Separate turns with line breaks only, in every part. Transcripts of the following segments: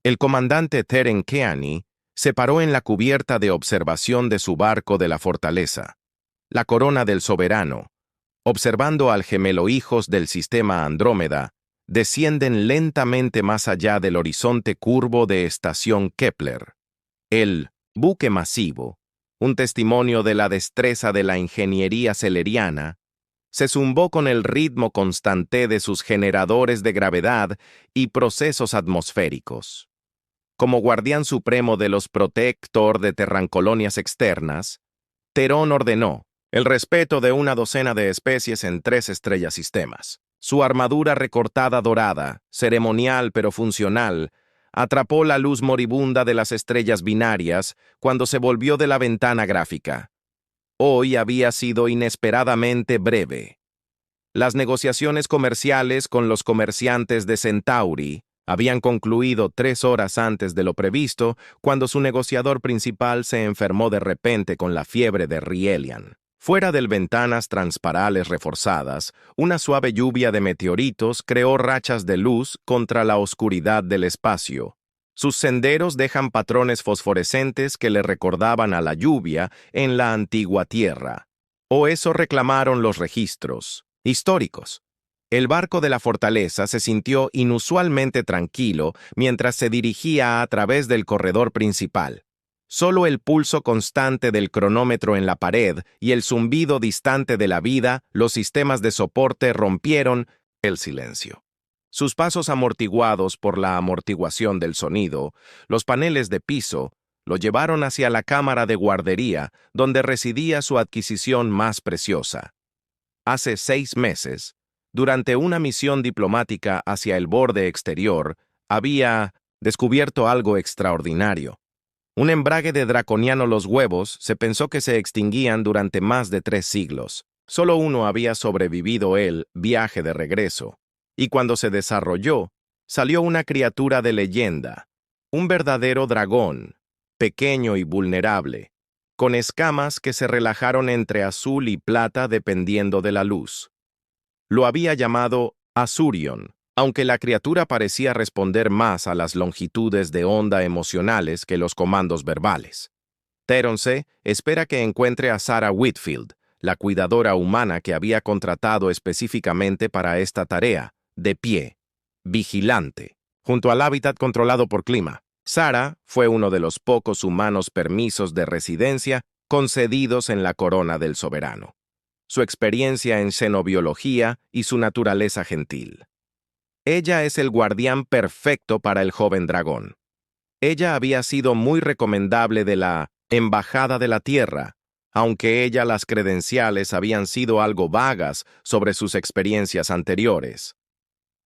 El comandante Teren Keani se paró en la cubierta de observación de su barco de la fortaleza, la Corona del Soberano, observando al gemelo hijos del sistema Andrómeda, descienden lentamente más allá del horizonte curvo de estación Kepler. El buque masivo, un testimonio de la destreza de la ingeniería celeriana, se zumbó con el ritmo constante de sus generadores de gravedad y procesos atmosféricos. Como guardián supremo de los protector de terrancolonias externas, Terón ordenó el respeto de una docena de especies en 3 estrellas sistemas. Su armadura recortada dorada, ceremonial pero funcional, atrapó la luz moribunda de las estrellas binarias cuando se volvió de la ventana gráfica. Hoy había sido inesperadamente breve. Las negociaciones comerciales con los comerciantes de Centauri habían concluido 3 horas antes de lo previsto cuando su negociador principal se enfermó de repente con la fiebre de Rielian. Fuera de ventanas transparales reforzadas, una suave lluvia de meteoritos creó rachas de luz contra la oscuridad del espacio. Sus senderos dejan patrones fosforescentes que le recordaban a la lluvia en la antigua Tierra. O eso reclamaron los registros históricos. El barco de la fortaleza se sintió inusualmente tranquilo mientras se dirigía a través del corredor principal. Solo el pulso constante del cronómetro en la pared y el zumbido distante de la vida, los sistemas de soporte rompieron el silencio. Sus pasos amortiguados por la amortiguación del sonido, los paneles de piso, lo llevaron hacia la cámara de guardería, donde residía su adquisición más preciosa. Hace 6 meses, durante una misión diplomática hacia el borde exterior, había descubierto algo extraordinario. Un embrague de draconiano los huevos se pensó que se extinguían durante más de 3 siglos. Solo uno había sobrevivido el viaje de regreso. Y cuando se desarrolló, salió una criatura de leyenda, un verdadero dragón, pequeño y vulnerable, con escamas que se relajaron entre azul y plata dependiendo de la luz. Lo había llamado Azurion, aunque la criatura parecía responder más a las longitudes de onda emocionales que los comandos verbales. Teronce espera que encuentre a Sarah Whitfield, la cuidadora humana que había contratado específicamente para esta tarea, de pie, vigilante, junto al hábitat controlado por clima. Sarah fue uno de los pocos humanos permisos de residencia concedidos en la Corona del Soberano. Su experiencia en xenobiología y su naturaleza gentil. Ella es el guardián perfecto para el joven dragón. Ella había sido muy recomendable de la Embajada de la Tierra, aunque las credenciales habían sido algo vagas sobre sus experiencias anteriores.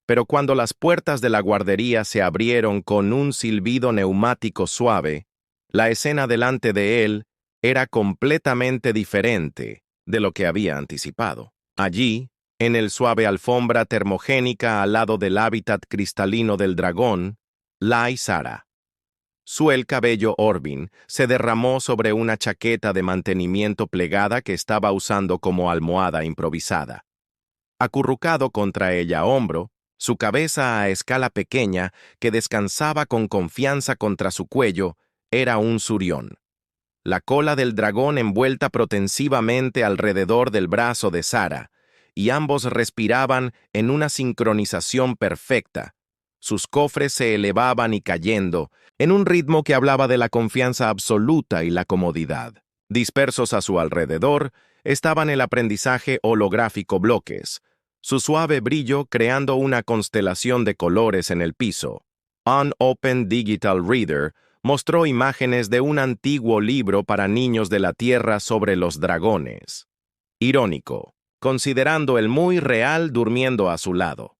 Pero cuando las puertas de la guardería se abrieron con un silbido neumático suave, la escena delante de él era completamente diferente de lo que había anticipado. Allí, en el suave alfombra termogénica al lado del hábitat cristalino del dragón, la Sarah. Su cabello Orbin se derramó sobre una chaqueta de mantenimiento plegada que estaba usando como almohada improvisada. Acurrucado contra ella a hombro, su cabeza a escala pequeña que descansaba con confianza contra su cuello era un surión. La cola del dragón envuelta protensivamente alrededor del brazo de Sarah, y ambos respiraban en una sincronización perfecta. Sus cofres se elevaban y cayendo, en un ritmo que hablaba de la confianza absoluta y la comodidad. Dispersos a su alrededor, estaban el aprendizaje holográfico bloques, su suave brillo creando una constelación de colores en el piso. Un Open Digital Reader mostró imágenes de un antiguo libro para niños de la Tierra sobre los dragones. Irónico, considerando el muy real durmiendo a su lado.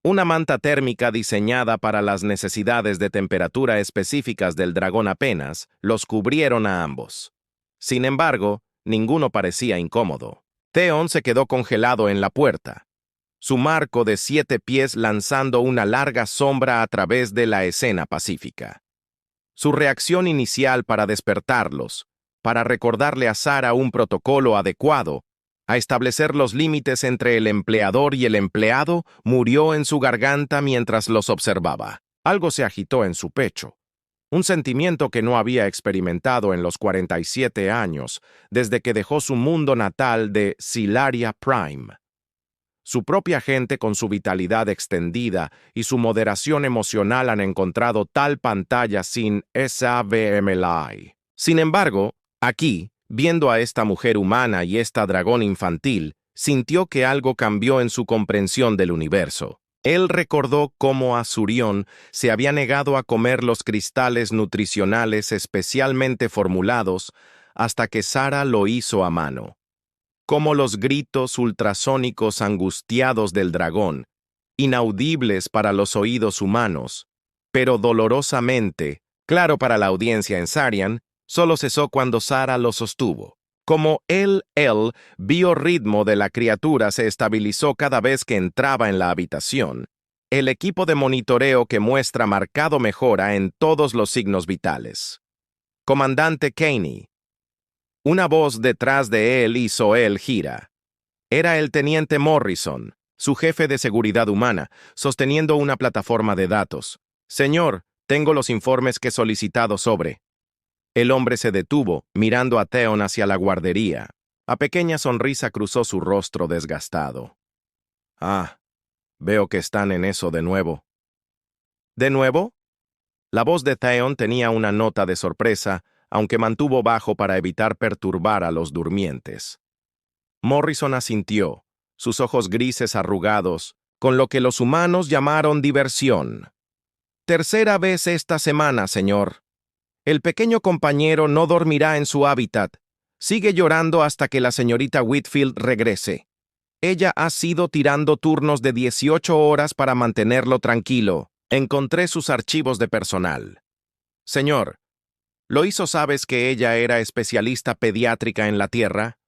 Una manta térmica diseñada para las necesidades de temperatura específicas del dragón apenas los cubrieron a ambos. Sin embargo, ninguno parecía incómodo. Theon se quedó congelado en la puerta, su marco de 7 pies lanzando una larga sombra a través de la escena pacífica. Su reacción inicial para despertarlos, para recordarle a Sarah un protocolo adecuado, a establecer los límites entre el empleador y el empleado, murió en su garganta mientras los observaba. Algo se agitó en su pecho, un sentimiento que no había experimentado en los 47 años desde que dejó su mundo natal de Silaria Prime. Su propia gente, con su vitalidad extendida y su moderación emocional, han encontrado tal pantalla sin SAVMLI. Sin embargo, aquí, viendo a esta mujer humana y esta dragón infantil, sintió que algo cambió en su comprensión del universo. Él recordó cómo Azurión se había negado a comer los cristales nutricionales especialmente formulados hasta que Sara lo hizo a mano. Cómo los gritos ultrasónicos angustiados del dragón, inaudibles para los oídos humanos, pero dolorosamente, claro para la audiencia en Sarian, solo cesó cuando Sara lo sostuvo. Como el biorritmo de la criatura se estabilizó cada vez que entraba en la habitación, el equipo de monitoreo que muestra marcado mejora en todos los signos vitales. Comandante Caney. Una voz detrás de él hizo él gira. Era el teniente Morrison, su jefe de seguridad humana, sosteniendo una plataforma de datos. Señor, tengo los informes que he solicitado sobre. El hombre se detuvo, mirando a Theon hacia la guardería. A pequeña sonrisa cruzó su rostro desgastado. Ah, veo que están en eso de nuevo. ¿De nuevo? La voz de Theon tenía una nota de sorpresa, aunque mantuvo bajo para evitar perturbar a los durmientes. Morrison asintió, sus ojos grises arrugados, con lo que los humanos llamaron diversión. Tercera vez esta semana, señor. El pequeño compañero no dormirá en su hábitat. Sigue llorando hasta que la señorita Whitfield regrese. Ella ha sido tirando turnos de 18 horas para mantenerlo tranquilo. Encontré sus archivos de personal. Señor, ¿lo hizo? ¿Sabes que ella era especialista pediátrica en la Tierra?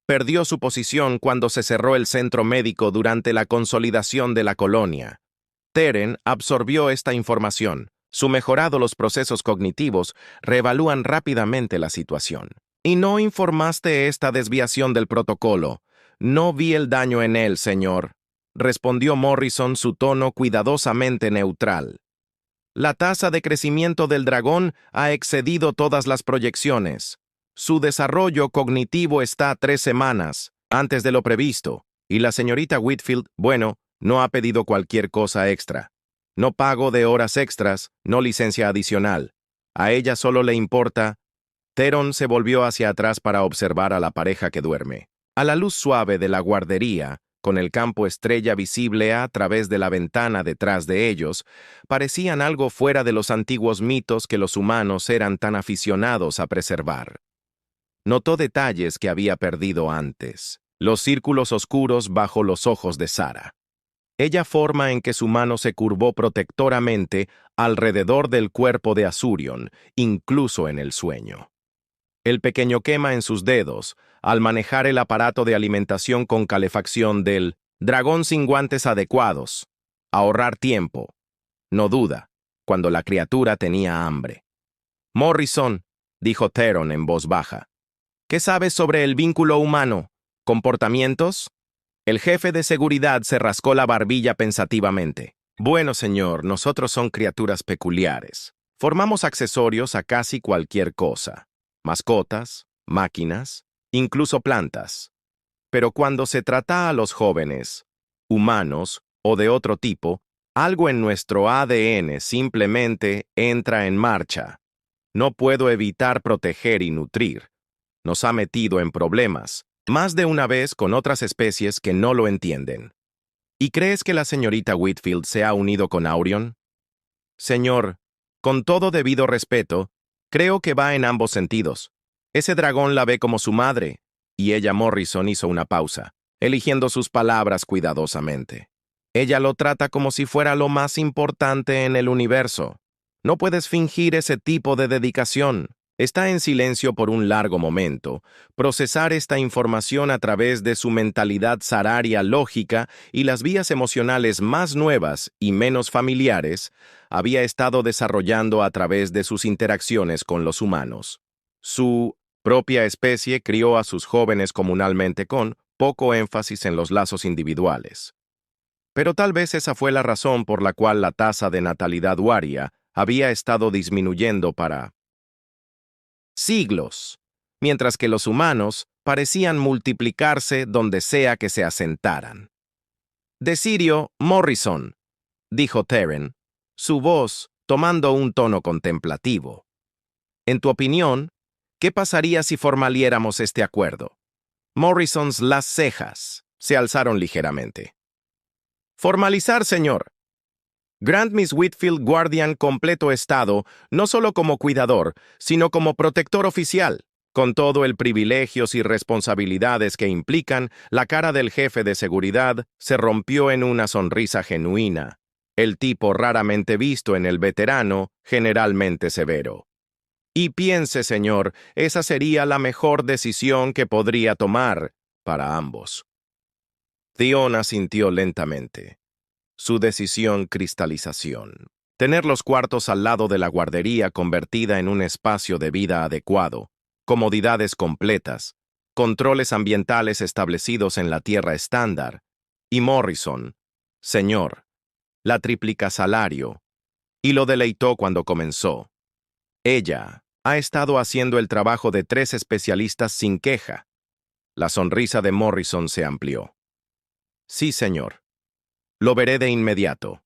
Perdió su posición cuando se cerró el centro médico durante la consolidación de la colonia. Teren absorbió esta información. Su mejorado los procesos cognitivos reevalúan rápidamente la situación. ¿Y no informaste esta desviación del protocolo? No vi el daño en él, señor, respondió Morrison, su tono cuidadosamente neutral. La tasa de crecimiento del dragón ha excedido todas las proyecciones. Su desarrollo cognitivo está a 3 semanas, antes de lo previsto, y la señorita Whitfield, bueno, no ha pedido cualquier cosa extra. No pago de horas extras, no licencia adicional. A ella solo le importa. Theron se volvió hacia atrás para observar a la pareja que duerme. A la luz suave de la guardería, con el campo estrella visible a través de la ventana detrás de ellos, parecían algo fuera de los antiguos mitos que los humanos eran tan aficionados a preservar. Notó detalles que había perdido antes. Los círculos oscuros bajo los ojos de Sara. Ella forma en que su mano se curvó protectoramente alrededor del cuerpo de Azurion, incluso en el sueño. El pequeño quema en sus dedos, al manejar el aparato de alimentación con calefacción del dragón sin guantes adecuados. Ahorrar tiempo. No duda, cuando la criatura tenía hambre. Morrison, dijo Theron en voz baja. ¿Qué sabes sobre el vínculo humano? ¿Comportamientos? El jefe de seguridad se rascó la barbilla pensativamente. Bueno, señor, nosotros son criaturas peculiares. Formamos accesorios a casi cualquier cosa. Mascotas, máquinas, incluso plantas. Pero cuando se trata a los jóvenes, humanos o de otro tipo, algo en nuestro ADN simplemente entra en marcha. No puedo evitar proteger y nutrir. Nos ha metido en problemas, más de una vez con otras especies que no lo entienden. ¿Y crees que la señorita Whitfield se ha unido con Aurion? Señor, con todo debido respeto, creo que va en ambos sentidos. Ese dragón la ve como su madre, y ella Morrison hizo una pausa, eligiendo sus palabras cuidadosamente. Ella lo trata como si fuera lo más importante en el universo. No puedes fingir ese tipo de dedicación. Está en silencio por un largo momento. Procesar esta información a través de su mentalidad sararia lógica y las vías emocionales más nuevas y menos familiares había estado desarrollando a través de sus interacciones con los humanos. Su propia especie crió a sus jóvenes comunalmente con poco énfasis en los lazos individuales. Pero tal vez esa fue la razón por la cual la tasa de natalidad huaria había estado disminuyendo para siglos, mientras que los humanos parecían multiplicarse donde sea que se asentaran. Decirio Morrison, dijo Terren, su voz tomando un tono contemplativo. En tu opinión, ¿qué pasaría si formaliéramos este acuerdo? Morrisons las cejas se alzaron ligeramente. Formalizar, señor. Grant Miss Whitfield Guardian completo estado, no solo como cuidador, sino como protector oficial. Con todo el privilegios y responsabilidades que implican, la cara del jefe de seguridad se rompió en una sonrisa genuina, el tipo raramente visto en el veterano, generalmente severo. Y piense, señor, esa sería la mejor decisión que podría tomar para ambos. Theon asintió lentamente. Su decisión cristalización. Tener los cuartos al lado de la guardería convertida en un espacio de vida adecuado, comodidades completas, controles ambientales establecidos en la tierra estándar, y Morrison, señor, la tríplica salario, y lo deleitó cuando comenzó. Ella ha estado haciendo el trabajo de 3 especialistas sin queja. La sonrisa de Morrison se amplió. Sí, señor. Lo veré de inmediato.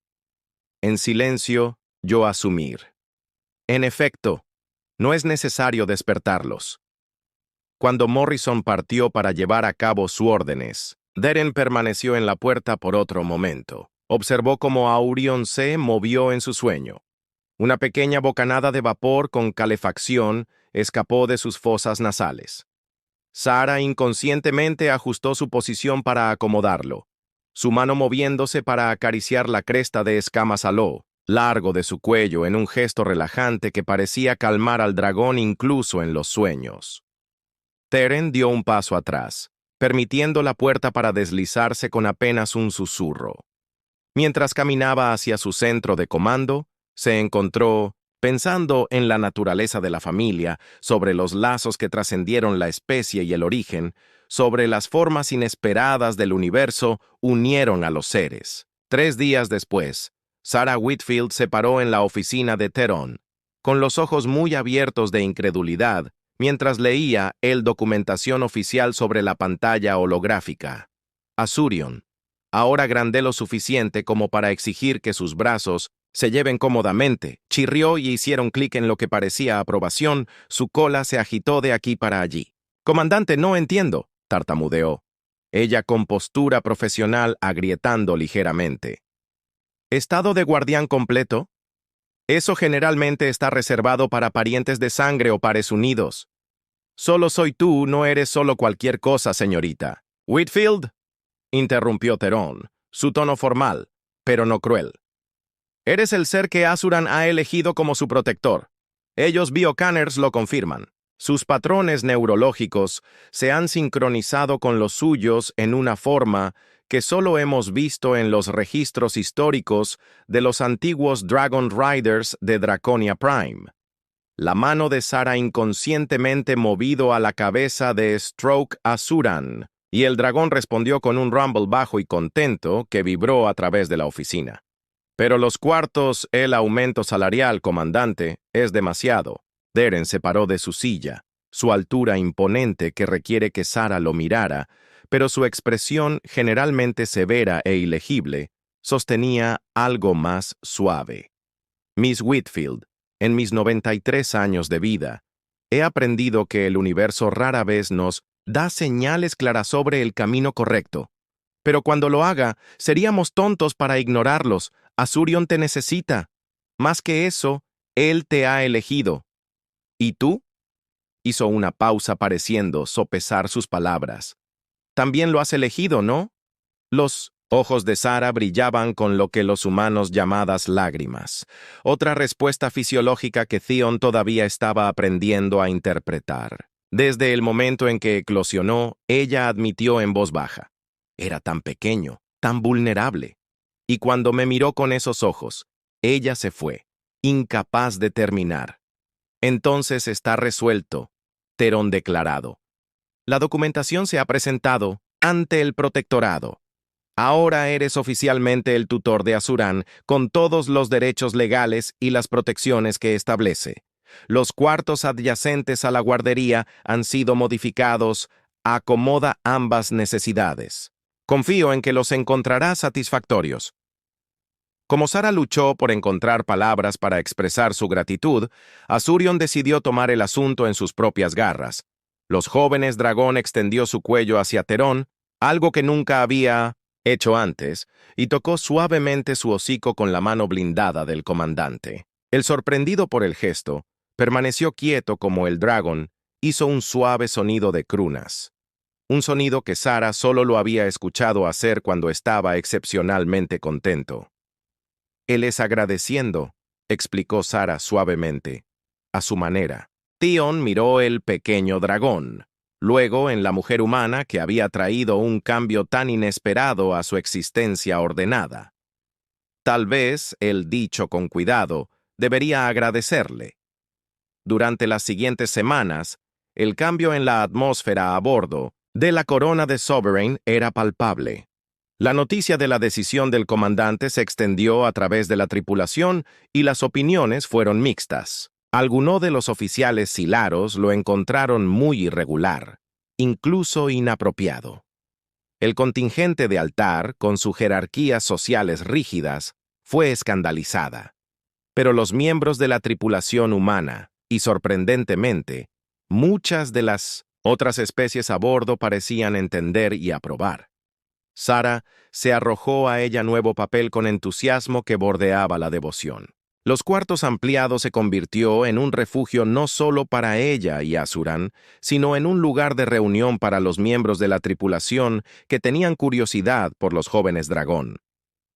En silencio, yo asumir. En efecto, no es necesario despertarlos. Cuando Morrison partió para llevar a cabo sus órdenes, Deren permaneció en la puerta por otro momento. Observó cómo Aurion se movió en su sueño. Una pequeña bocanada de vapor con calefacción escapó de sus fosas nasales. Sara inconscientemente ajustó su posición para acomodarlo, su mano moviéndose para acariciar la cresta de escamas aló, largo de su cuello en un gesto relajante que parecía calmar al dragón incluso en los sueños. Terren dio un paso atrás, permitiendo la puerta para deslizarse con apenas un susurro. Mientras caminaba hacia su centro de comando, se encontró, pensando en la naturaleza de la familia, sobre los lazos que trascendieron la especie y el origen, sobre las formas inesperadas del universo, unieron a los seres. 3 días después, Sarah Whitfield se paró en la oficina de Theron, con los ojos muy abiertos de incredulidad, mientras leía el documentación oficial sobre la pantalla holográfica. Azurion, ahora grande lo suficiente como para exigir que sus brazos se lleven cómodamente, chirrió y hicieron clic en lo que parecía aprobación, su cola se agitó de aquí para allí. «Comandante, no entiendo», tartamudeó. Ella con postura profesional agrietando ligeramente. «¿Estado de guardián completo? Eso generalmente está reservado para parientes de sangre o pares unidos. Solo soy tú, no eres solo cualquier cosa, señorita». «Whitfield», interrumpió Theron, su tono formal, pero no cruel. Eres el ser que Asuran ha elegido como su protector. Ellos biocanners lo confirman. Sus patrones neurológicos se han sincronizado con los suyos en una forma que solo hemos visto en los registros históricos de los antiguos Dragon Riders de Draconia Prime. La mano de Sara inconscientemente movido a la cabeza de Stroke Asuran, y el dragón respondió con un rumble bajo y contento que vibró a través de la oficina. Pero los cuartos, el aumento salarial, comandante, es demasiado. Deren se paró de su silla, su altura imponente que requiere que Sara lo mirara, pero su expresión generalmente severa e ilegible sostenía algo más suave. Miss Whitfield, en mis 93 años de vida, he aprendido que el universo rara vez nos da señales claras sobre el camino correcto. Pero cuando lo haga, seríamos tontos para ignorarlos. Azurion te necesita. Más que eso, él te ha elegido. ¿Y tú? Hizo una pausa pareciendo sopesar sus palabras. También lo has elegido, ¿no? Los ojos de Sara brillaban con lo que los humanos llamadas lágrimas. Otra respuesta fisiológica que Theon todavía estaba aprendiendo a interpretar. Desde el momento en que eclosionó, ella admitió en voz baja. Era tan pequeño, tan vulnerable. Y cuando me miró con esos ojos, ella se fue, incapaz de terminar. Entonces está resuelto, Theron declarado. La documentación se ha presentado ante el protectorado. Ahora eres oficialmente el tutor de Azurán, con todos los derechos legales y las protecciones que establece. Los cuartos adyacentes a la guardería han sido modificados, acomoda ambas necesidades. Confío en que los encontrarás satisfactorios. Como Sara luchó por encontrar palabras para expresar su gratitud, Azurion decidió tomar el asunto en sus propias garras. Los jóvenes dragón extendió su cuello hacia Terón, algo que nunca había hecho antes, y tocó suavemente su hocico con la mano blindada del comandante. El sorprendido por el gesto, permaneció quieto como el dragón hizo un suave sonido de crunas. Un sonido que Sara solo lo había escuchado hacer cuando estaba excepcionalmente contento. Él es agradeciendo, explicó Sara suavemente, a su manera. Tion miró el pequeño dragón, luego en la mujer humana que había traído un cambio tan inesperado a su existencia ordenada. Tal vez, él dicho con cuidado, debería agradecerle. Durante las siguientes semanas, el cambio en la atmósfera a bordo de la corona de Sovereign era palpable. La noticia de la decisión del comandante se extendió a través de la tripulación y las opiniones fueron mixtas. Algunos de los oficiales silaros lo encontraron muy irregular, incluso inapropiado. El contingente de altar, con sus jerarquías sociales rígidas, fue escandalizada. Pero los miembros de la tripulación humana, y sorprendentemente, muchas de las otras especies a bordo parecían entender y aprobar. Sara se arrojó a ella nuevo papel con entusiasmo que bordeaba la devoción. Los cuartos ampliados se convirtió en un refugio no solo para ella y Azurán, sino en un lugar de reunión para los miembros de la tripulación que tenían curiosidad por los jóvenes dragón.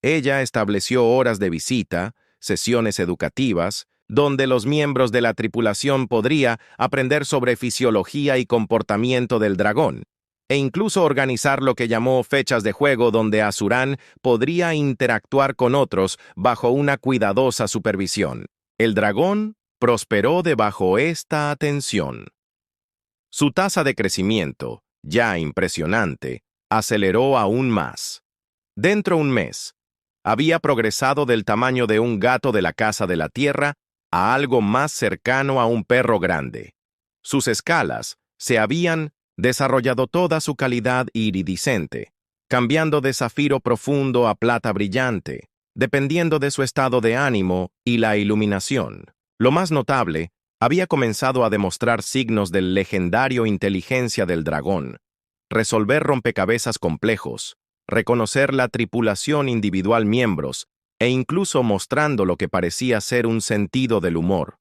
Ella estableció horas de visita, sesiones educativas, donde los miembros de la tripulación podrían aprender sobre fisiología y comportamiento del dragón, e incluso organizar lo que llamó fechas de juego donde Azurán podría interactuar con otros bajo una cuidadosa supervisión. El dragón prosperó debajo esta atención. Su tasa de crecimiento, ya impresionante, aceleró aún más. Dentro de un mes, había progresado del tamaño de un gato de la casa de la tierra a algo más cercano a un perro grande. Sus escalas se habían desarrollado toda su calidad iridiscente, cambiando de zafiro profundo a plata brillante, dependiendo de su estado de ánimo y la iluminación. Lo más notable, había comenzado a demostrar signos del legendario inteligencia del dragón, resolver rompecabezas complejos, reconocer la tripulación individual miembros e incluso mostrando lo que parecía ser un sentido del humor.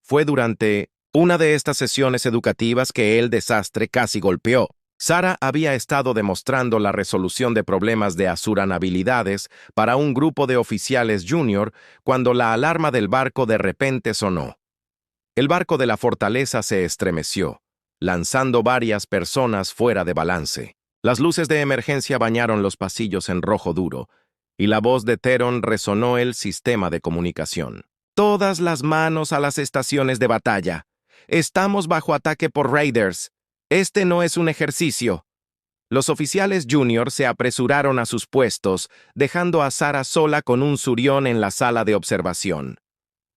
Fue durante una de estas sesiones educativas que el desastre casi golpeó. Sara había estado demostrando la resolución de problemas de Azurán habilidades para un grupo de oficiales junior cuando la alarma del barco de repente sonó. El barco de la fortaleza se estremeció, lanzando varias personas fuera de balance. Las luces de emergencia bañaron los pasillos en rojo duro, y la voz de Theron resonó el sistema de comunicación. Todas las manos a las estaciones de batalla. Estamos bajo ataque por raiders. Este no es un ejercicio. Los oficiales junior se apresuraron a sus puestos, dejando a Sara sola con un Surión en la sala de observación.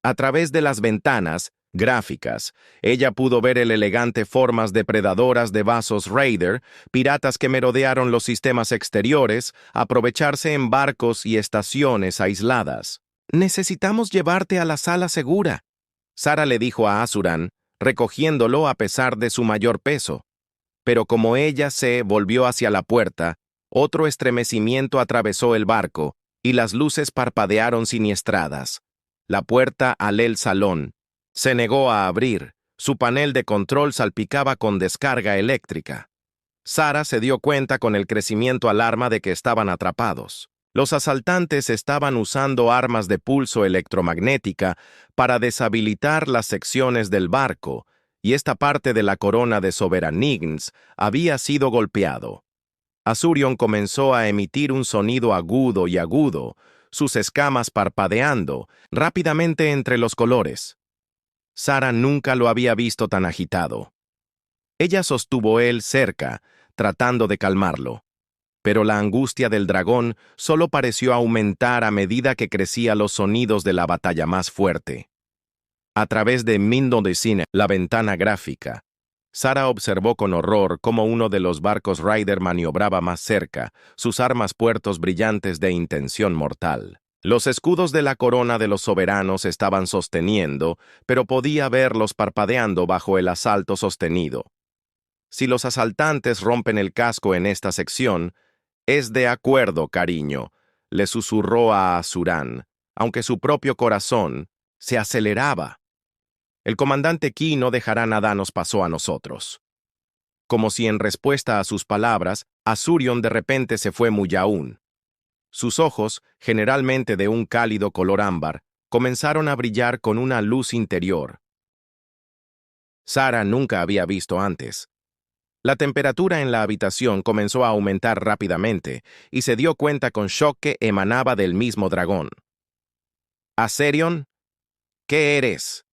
A través de las ventanas gráficas, ella pudo ver el elegante formas depredadoras de vasos raider, piratas que merodearon los sistemas exteriores, aprovecharse en barcos y estaciones aisladas. «Necesitamos llevarte a la sala segura», Sara le dijo a Azurán, recogiéndolo a pesar de su mayor peso. Pero como ella se volvió hacia la puerta, otro estremecimiento atravesó el barco, y las luces parpadearon siniestradas. La puerta al salón se negó a abrir, su panel de control salpicaba con descarga eléctrica. Sara se dio cuenta con el crecimiento alarma de que estaban atrapados. Los asaltantes estaban usando armas de pulso electromagnética para deshabilitar las secciones del barco, y esta parte de la corona de Soveranigns había sido golpeado. Azurion comenzó a emitir un sonido agudo y agudo, sus escamas parpadeando rápidamente entre los colores. Sara nunca lo había visto tan agitado. Ella sostuvo él cerca, tratando de calmarlo. Pero la angustia del dragón solo pareció aumentar a medida que crecían los sonidos de la batalla más fuerte. A través de Window de Cine, la ventana gráfica, Sarah observó con horror cómo uno de los barcos Ryder maniobraba más cerca, sus armas puertos brillantes de intención mortal. Los escudos de la corona de los soberanos estaban sosteniendo, pero podía verlos parpadeando bajo el asalto sostenido. Si los asaltantes rompen el casco en esta sección, es de acuerdo, cariño, le susurró a Azurán, aunque su propio corazón se aceleraba. El comandante Ki no dejará nada nos pasó a nosotros. Como si en respuesta a sus palabras, Azurion de repente se fue muy aún. Sus ojos, generalmente de un cálido color ámbar, comenzaron a brillar con una luz interior. Sarah nunca había visto antes. La temperatura en la habitación comenzó a aumentar rápidamente y se dio cuenta con shock que emanaba del mismo dragón. «Azurion, ¿qué eres?»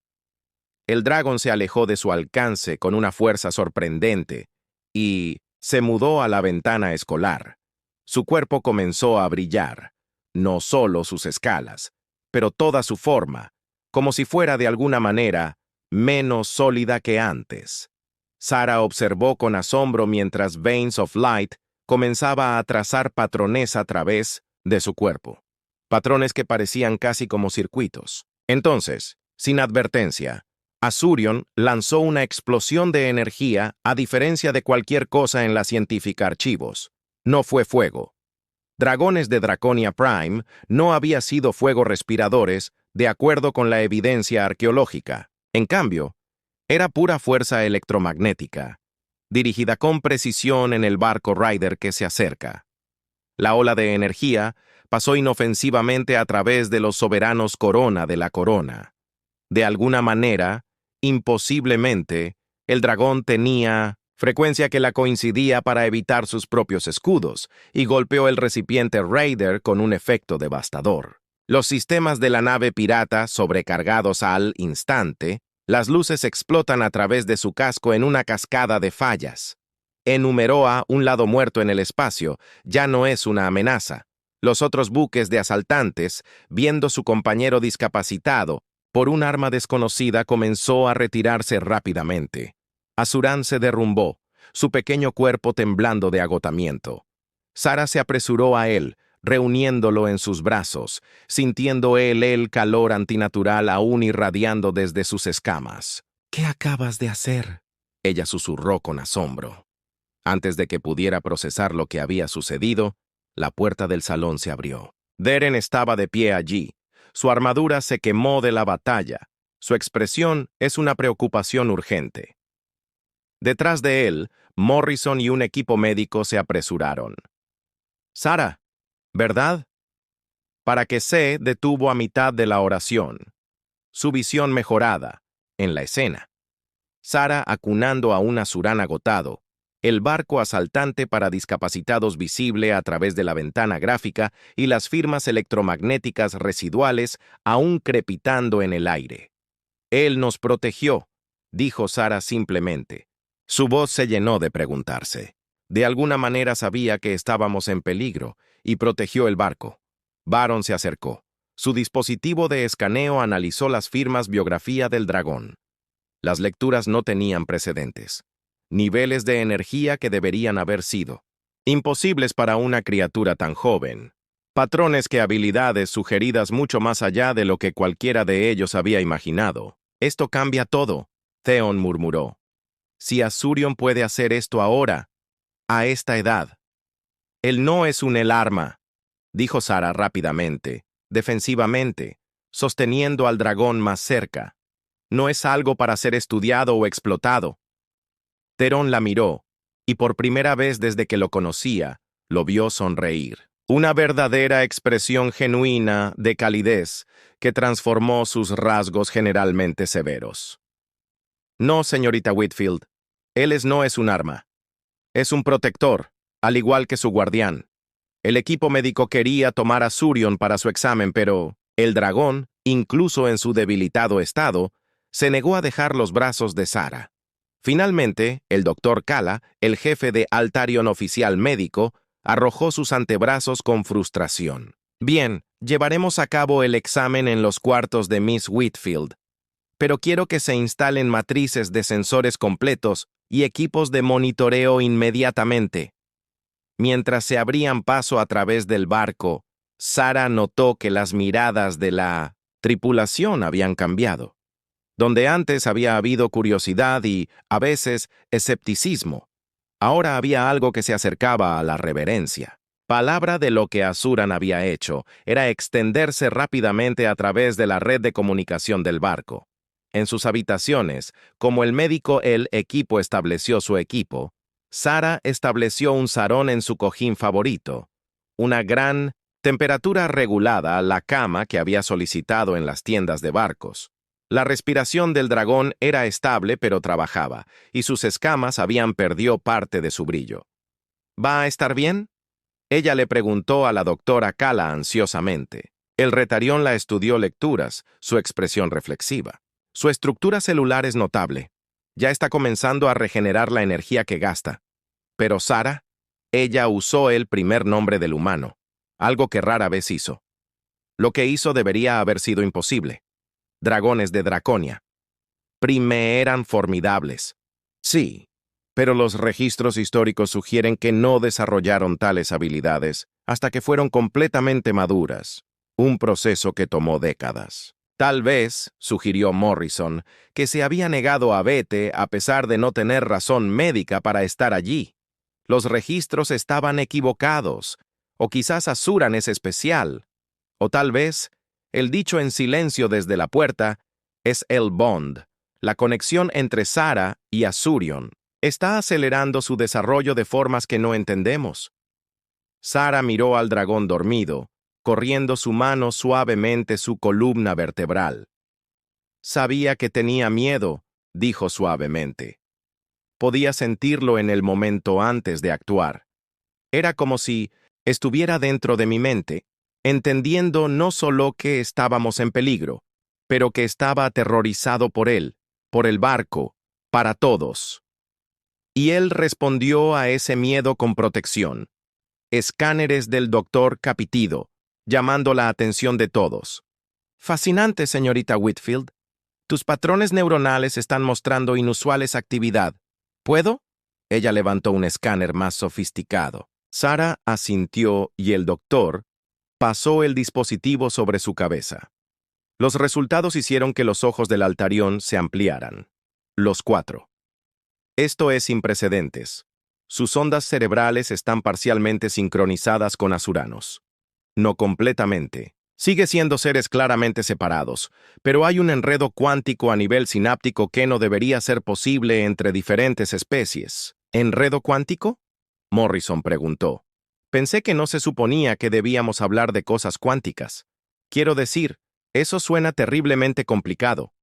El dragón se alejó de su alcance con una fuerza sorprendente y se mudó a la ventana escolar. Su cuerpo comenzó a brillar, no solo sus escalas, pero toda su forma, como si fuera de alguna manera menos sólida que antes. Sarah observó con asombro mientras Veins of Light comenzaba a trazar patrones a través de su cuerpo. Patrones que parecían casi como circuitos. Entonces, sin advertencia, Azurion lanzó una explosión de energía a diferencia de cualquier cosa en la científica archivos. No fue fuego. Dragones de Draconia Prime no había sido fuego respiradores de acuerdo con la evidencia arqueológica. En cambio, era pura fuerza electromagnética, dirigida con precisión en el barco Ryder que se acerca. La ola de energía pasó inofensivamente a través de los soberanos corona de la corona. De alguna manera, imposiblemente, el dragón tenía frecuencia que la coincidía para evitar sus propios escudos, y golpeó el recipiente Raider con un efecto devastador. Los sistemas de la nave pirata sobrecargados al instante, las luces explotan a través de su casco en una cascada de fallas. Enumeró a un lado muerto en el espacio, ya no es una amenaza. Los otros buques de asaltantes, viendo su compañero discapacitado por un arma desconocida, comenzó a retirarse rápidamente. Azurán se derrumbó, su pequeño cuerpo temblando de agotamiento. Sarah se apresuró a él, reuniéndolo en sus brazos, sintiendo él el calor antinatural aún irradiando desde sus escamas. «¿Qué acabas de hacer?», ella susurró con asombro. Antes de que pudiera procesar lo que había sucedido, la puerta del salón se abrió. Deren estaba de pie allí. Su armadura se quemó de la batalla. Su expresión es una preocupación urgente. Detrás de él, Morrison y un equipo médico se apresuraron. «Sarah, ¿verdad?». Para que se detuvo a mitad de la oración. Su visión mejorada, en la escena. Sarah acunando a un Azurán agotado, el barco asaltante para discapacitados visible a través de la ventana gráfica y las firmas electromagnéticas residuales aún crepitando en el aire. «Él nos protegió», dijo Sarah simplemente. Su voz se llenó de preguntarse. De alguna manera sabía que estábamos en peligro y protegió el barco. Baron se acercó. Su dispositivo de escaneo analizó las firmas biografía del dragón. Las lecturas no tenían precedentes. Niveles de energía que deberían haber sido imposibles para una criatura tan joven. Patrones que habilidades sugeridas mucho más allá de lo que cualquiera de ellos había imaginado. «Esto cambia todo», Theon murmuró. «Si Azurion puede hacer esto ahora, a esta edad». «Él no es un arma», dijo Sarah rápidamente, defensivamente, sosteniendo al dragón más cerca. «No es algo para ser estudiado o explotado». Theron la miró, y por primera vez desde que lo conocía, lo vio sonreír. Una verdadera expresión genuina de calidez que transformó sus rasgos generalmente severos. «No, señorita Whitfield, no es un arma. Es un protector, al igual que su guardián. El equipo médico quería tomar a Azurion para su examen, pero el dragón, incluso en su debilitado estado, se negó a dejar los brazos de Sarah. Finalmente, el doctor Kala, el jefe de Altarion oficial médico, arrojó sus antebrazos con frustración. Bien, llevaremos a cabo el examen en los cuartos de Miss Whitfield, pero quiero que se instalen matrices de sensores completos y equipos de monitoreo inmediatamente. Mientras se abrían paso a través del barco, Sarah notó que las miradas de la tripulación habían cambiado. Donde antes había habido curiosidad y, a veces, escepticismo, ahora había algo que se acercaba a la reverencia. Palabra de lo que Asuran había hecho era extenderse rápidamente a través de la red de comunicación del barco. En sus habitaciones, como el médico el equipo estableció su equipo, Sarah estableció un sarón en su cojín favorito, una gran temperatura regulada, la cama que había solicitado en las tiendas de barcos. La respiración del dragón era estable pero trabajaba, y sus escamas habían perdido parte de su brillo. ¿Va a estar bien? Ella le preguntó a la doctora Kala ansiosamente. El retarión la estudió lecturas, su expresión reflexiva. Su estructura celular es notable. Ya está comenzando a regenerar la energía que gasta. Pero Sarah, ella usó el primer nombre del humano, algo que rara vez hizo. Lo que hizo debería haber sido imposible. Dragones de Draconia. Eran formidables. Sí, pero los registros históricos sugieren que no desarrollaron tales habilidades hasta que fueron completamente maduras, un proceso que tomó décadas. Tal vez, sugirió Morrison, que se había negado a Vete a pesar de no tener razón médica para estar allí. Los registros estaban equivocados, o quizás Asuran es especial, o tal vez, el dicho en silencio desde la puerta, es el bond, la conexión entre Sarah y Asurion. Está acelerando su desarrollo de formas que no entendemos. Sarah miró al dragón dormido, corriendo su mano suavemente su columna vertebral. Sabía que tenía miedo, dijo suavemente. Podía sentirlo en el momento antes de actuar. Era como si estuviera dentro de mi mente, entendiendo no solo que estábamos en peligro, pero que estaba aterrorizado por él, por el barco, para todos. Y él respondió a ese miedo con protección. Escáneres del doctor Capitido, llamando la atención de todos. Fascinante, señorita Whitfield. Tus patrones neuronales están mostrando inusuales actividad. ¿Puedo? Ella levantó un escáner más sofisticado. Sarah asintió y el doctor pasó el dispositivo sobre su cabeza. Los resultados hicieron que los ojos del Altarión se ampliaran. Los 4. Esto es sin precedentes. Sus ondas cerebrales están parcialmente sincronizadas con Asuranos. No completamente. Sigue siendo seres claramente separados, pero hay un enredo cuántico a nivel sináptico que no debería ser posible entre diferentes especies. ¿Enredo cuántico? Morrison preguntó. Pensé que no se suponía que debíamos hablar de cosas cuánticas. Quiero decir, eso suena terriblemente complicado.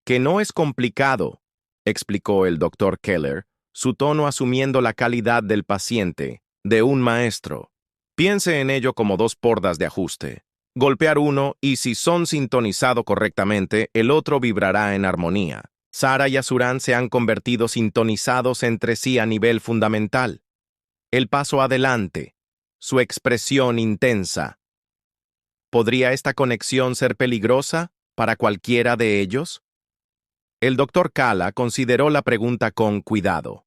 Que no es complicado, explicó el doctor Keller, su tono asumiendo la calidad del paciente, de un maestro. Piense en ello como 2 pordas de ajuste. Golpear uno y si son sintonizado correctamente, el otro vibrará en armonía. Sarah y Asuran se han convertido sintonizados entre sí a nivel fundamental. El paso adelante, su expresión intensa. ¿Podría esta conexión ser peligrosa para cualquiera de ellos? El doctor Kala consideró la pregunta con cuidado.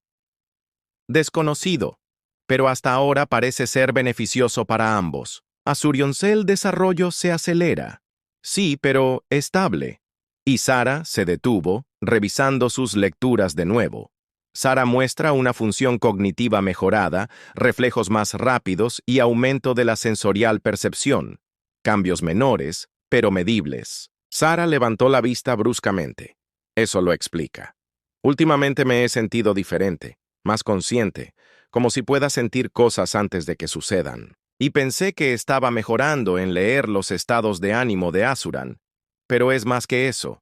Desconocido, pero hasta ahora parece ser beneficioso para ambos. Asurioncel desarrollo se acelera. Sí, pero estable. Y Sarah se detuvo, revisando sus lecturas de nuevo. Sarah muestra una función cognitiva mejorada, reflejos más rápidos y aumento de la sensorial percepción. Cambios menores, pero medibles. Sarah levantó la vista bruscamente. Eso lo explica. Últimamente me he sentido diferente, más consciente, como si pueda sentir cosas antes de que sucedan. Y pensé que estaba mejorando en leer los estados de ánimo de Asuran. Pero es más que eso.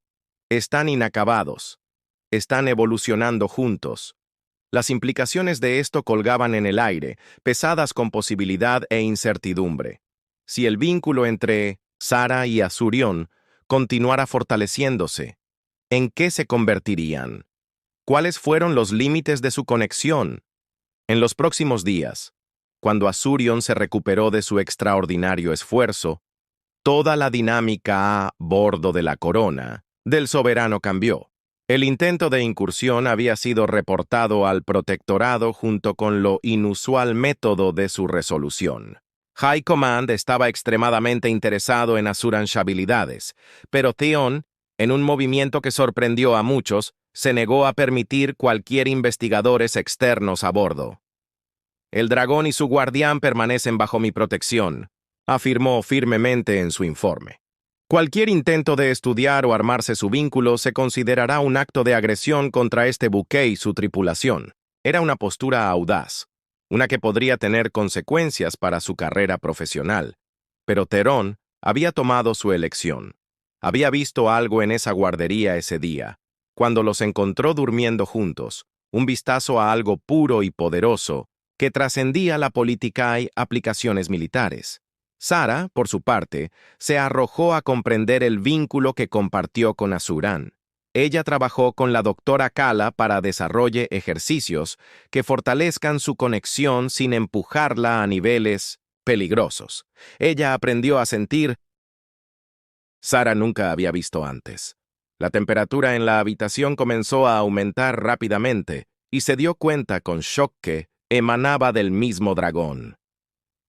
Están inacabados. Están evolucionando juntos. Las implicaciones de esto colgaban en el aire, pesadas con posibilidad e incertidumbre. Si el vínculo entre Sarah y Asurion continuara fortaleciéndose, ¿en qué se convertirían? ¿Cuáles fueron los límites de su conexión? En los próximos días, cuando Azurion se recuperó de su extraordinario esfuerzo, toda la dinámica a bordo de la corona del soberano cambió. El intento de incursión había sido reportado al protectorado junto con lo inusual método de su resolución. High Command estaba extremadamente interesado en Azurian's habilidades, pero Theon, en un movimiento que sorprendió a muchos, se negó a permitir cualquier investigadores externos a bordo. «El dragón y su guardián permanecen bajo mi protección», afirmó firmemente en su informe. Cualquier intento de estudiar o armarse su vínculo se considerará un acto de agresión contra este buque y su tripulación. Era una postura audaz, una que podría tener consecuencias para su carrera profesional. Pero Theron había tomado su elección. Había visto algo en esa guardería ese día, cuando los encontró durmiendo juntos, un vistazo a algo puro y poderoso que trascendía la política y aplicaciones militares. Sara, por su parte, se arrojó a comprender el vínculo que compartió con Azurian. Ella trabajó con la doctora Kala para desarrollar ejercicios que fortalezcan su conexión sin empujarla a niveles peligrosos. Ella aprendió a sentir. Sara nunca había visto antes. La temperatura en la habitación comenzó a aumentar rápidamente y se dio cuenta con shock que emanaba del mismo dragón.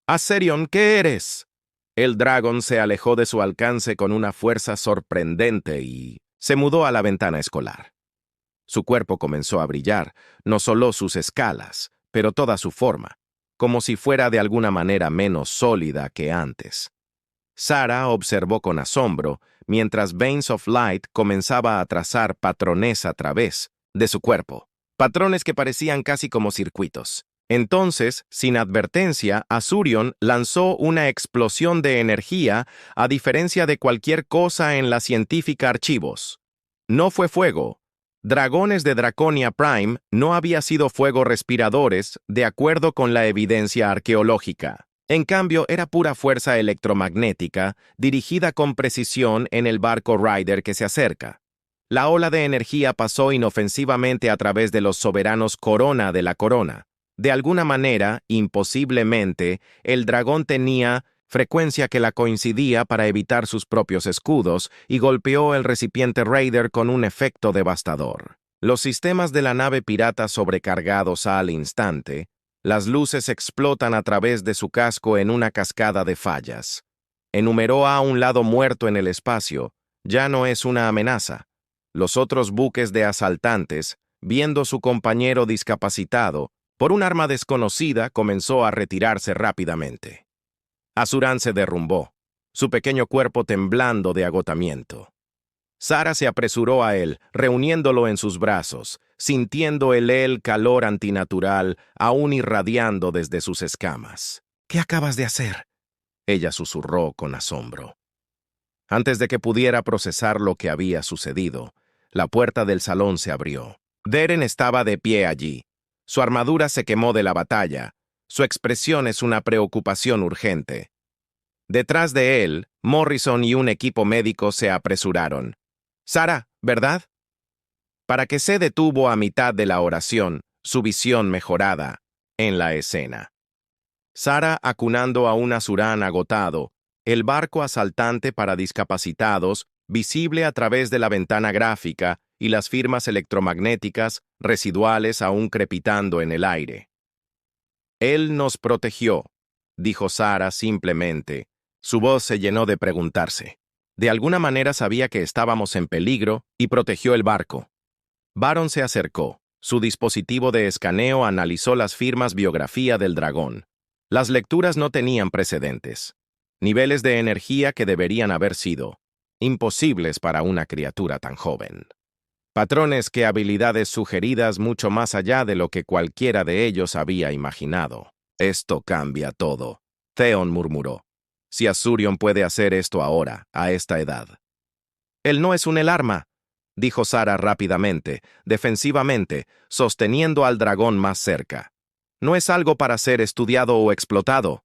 «Azurion, ¿qué eres?» El dragón se alejó de su alcance con una fuerza sorprendente y se mudó a la ventana escolar. Su cuerpo comenzó a brillar, no solo sus escalas, pero toda su forma, como si fuera de alguna manera menos sólida que antes. Sara observó con asombro mientras Veins of Light comenzaba a trazar patrones a través de su cuerpo, patrones que parecían casi como circuitos. Entonces, sin advertencia, Azurion lanzó una explosión de energía a diferencia de cualquier cosa en la científica archivos. No fue fuego. Dragones de Draconia Prime no había sido fuego respiradores, de acuerdo con la evidencia arqueológica. En cambio, era pura fuerza electromagnética, dirigida con precisión en el barco Rider que se acerca. La ola de energía pasó inofensivamente a través de los soberanos corona de la corona. De alguna manera, imposiblemente, el dragón tenía frecuencia que la coincidía para evitar sus propios escudos y golpeó el recipiente Raider con un efecto devastador. Los sistemas de la nave pirata sobrecargados al instante, las luces explotan a través de su casco en una cascada de fallas. Enumeró a un lado muerto en el espacio, ya no es una amenaza. Los otros buques de asaltantes, viendo su compañero discapacitado, por un arma desconocida, comenzó a retirarse rápidamente. Azurian se derrumbó, su pequeño cuerpo temblando de agotamiento. Sara se apresuró a él, reuniéndolo en sus brazos, sintiendo el calor antinatural aún irradiando desde sus escamas. «¿Qué acabas de hacer?», ella susurró con asombro. Antes de que pudiera procesar lo que había sucedido, la puerta del salón se abrió. Deren estaba de pie allí. Su armadura se quemó de la batalla. Su expresión es una preocupación urgente. Detrás de él, Morrison y un equipo médico se apresuraron. «Sara, ¿verdad?». Para que se detuvo a mitad de la oración, su visión mejorada, en la escena. Sara acunando a un Azurian agotado, el barco asaltante para discapacitados, visible a través de la ventana gráfica, y las firmas electromagnéticas residuales aún crepitando en el aire. «Él nos protegió», dijo Sara simplemente. Su voz se llenó de preguntarse. De alguna manera sabía que estábamos en peligro y protegió el barco. Baron se acercó. Su dispositivo de escaneo analizó las firmas biografía del dragón. Las lecturas no tenían precedentes. Niveles de energía que deberían haber sido imposibles para una criatura tan joven. Patrones que habilidades sugeridas mucho más allá de lo que cualquiera de ellos había imaginado. «Esto cambia todo», Theon murmuró. «Si Azurion puede hacer esto ahora, a esta edad». «Él no es un el arma», dijo Sara rápidamente, defensivamente, sosteniendo al dragón más cerca. «No es algo para ser estudiado o explotado».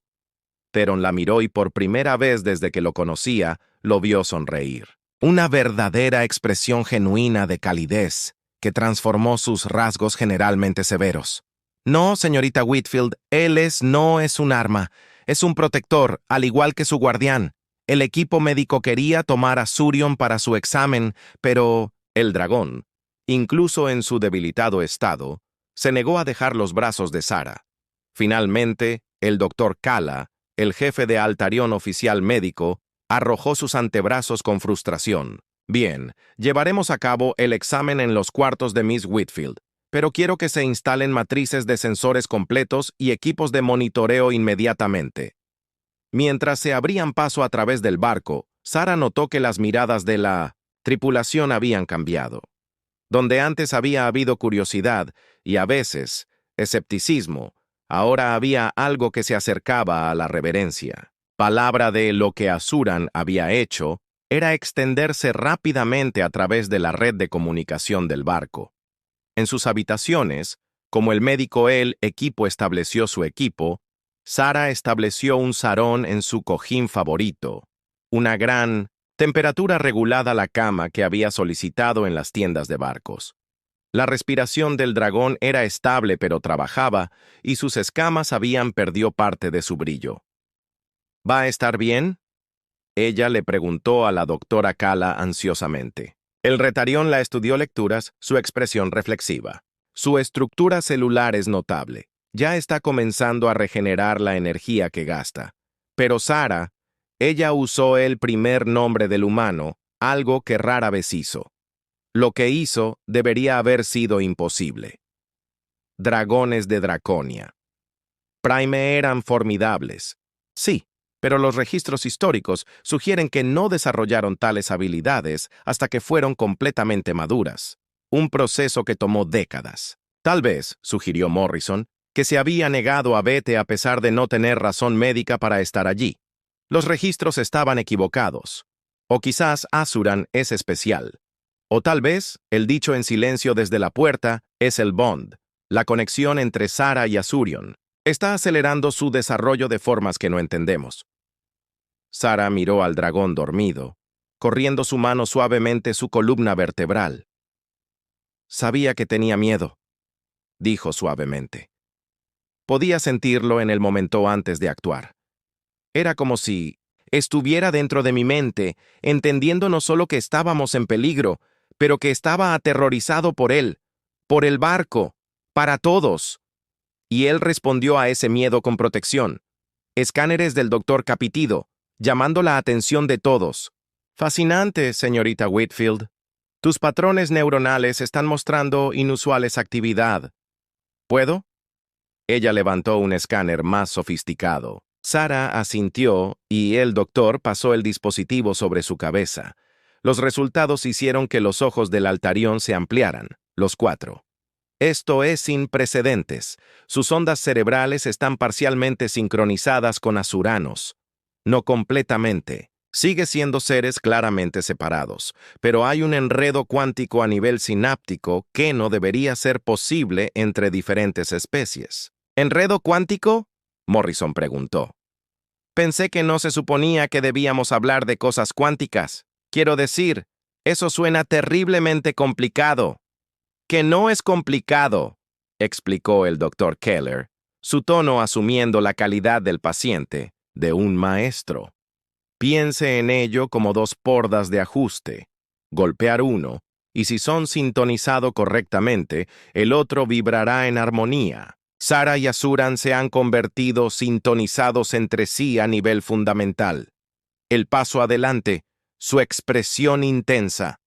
Theron la miró y por primera vez desde que lo conocía, lo vio sonreír. Una verdadera expresión genuina de calidez que transformó sus rasgos generalmente severos. No, señorita Whitfield, no es un arma. Es un protector, al igual que su guardián. El equipo médico quería tomar a Surion para su examen, pero el dragón, incluso en su debilitado estado, se negó a dejar los brazos de Sara. Finalmente, el doctor Kala, el jefe de Altarión oficial médico, arrojó sus antebrazos con frustración. Bien, llevaremos a cabo el examen en los cuartos de Miss Whitfield, pero quiero que se instalen matrices de sensores completos y equipos de monitoreo inmediatamente. Mientras se abrían paso a través del barco, Sara notó que las miradas de la tripulación habían cambiado. Donde antes había habido curiosidad y a veces escepticismo, ahora había algo que se acercaba a la reverencia. Palabra de lo que Asuran había hecho era extenderse rápidamente a través de la red de comunicación del barco. En sus habitaciones, como el médico equipo estableció su equipo, Sara estableció un sarón en su cojín favorito, una gran temperatura regulada a la cama que había solicitado en las tiendas de barcos. La respiración del dragón era estable pero trabajaba y sus escamas habían perdido parte de su brillo. ¿Va a estar bien?, ella le preguntó a la doctora Kala ansiosamente. El retarión la estudió lecturas, su expresión reflexiva. Su estructura celular es notable. Ya está comenzando a regenerar la energía que gasta. Pero Sara, ella usó el primer nombre del humano, algo que rara vez hizo. Lo que hizo debería haber sido imposible. Dragones de Draconia. Prime eran formidables. Sí, pero los registros históricos sugieren que no desarrollaron tales habilidades hasta que fueron completamente maduras. Un proceso que tomó décadas. Tal vez, sugirió Morrison, que se había negado a Vete a pesar de no tener razón médica para estar allí. Los registros estaban equivocados. O quizás Asuran es especial. O tal vez, el dicho en silencio desde la puerta es el bond, la conexión entre Sara y Asurion. Está acelerando su desarrollo de formas que no entendemos. Sara miró al dragón dormido, corriendo su mano suavemente su columna vertebral. Sabía que tenía miedo, dijo suavemente. Podía sentirlo en el momento antes de actuar. Era como si estuviera dentro de mi mente, entendiendo no solo que estábamos en peligro, pero que estaba aterrorizado por él, por el barco, para todos. Y él respondió a ese miedo con protección. Escáneres del doctor Capitido, llamando la atención de todos. Fascinante, señorita Whitfield. Tus patrones neuronales están mostrando inusuales actividad. ¿Puedo? Ella levantó un escáner más sofisticado. Sara asintió y el doctor pasó el dispositivo sobre su cabeza. Los resultados hicieron que los ojos del Altarión se ampliaran, los 4. Esto es sin precedentes. Sus ondas cerebrales están parcialmente sincronizadas con Asuranos. No completamente. Sigue siendo seres claramente separados, pero hay un enredo cuántico a nivel sináptico que no debería ser posible entre diferentes especies. ¿Enredo cuántico?, Morrison preguntó. Pensé que no se suponía que debíamos hablar de cosas cuánticas. Quiero decir, eso suena terriblemente complicado. Que no es complicado, explicó el doctor Keller, su tono asumiendo la calidad del paciente, de un maestro. Piense en ello como 2 pordas de ajuste. Golpear uno, y si son sintonizado correctamente, el otro vibrará en armonía. Sara y Asuran se han convertido sintonizados entre sí a nivel fundamental. El paso adelante, su expresión intensa.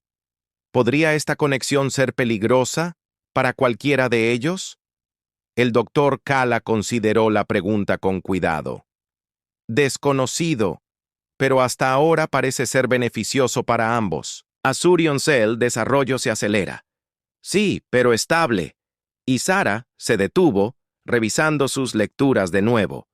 ¿Podría esta conexión ser peligrosa para cualquiera de ellos? El doctor Kala consideró la pregunta con cuidado. Desconocido, pero hasta ahora parece ser beneficioso para ambos. Asurion Cell desarrollo se acelera. Sí, pero estable. Y Sara se detuvo, revisando sus lecturas de nuevo.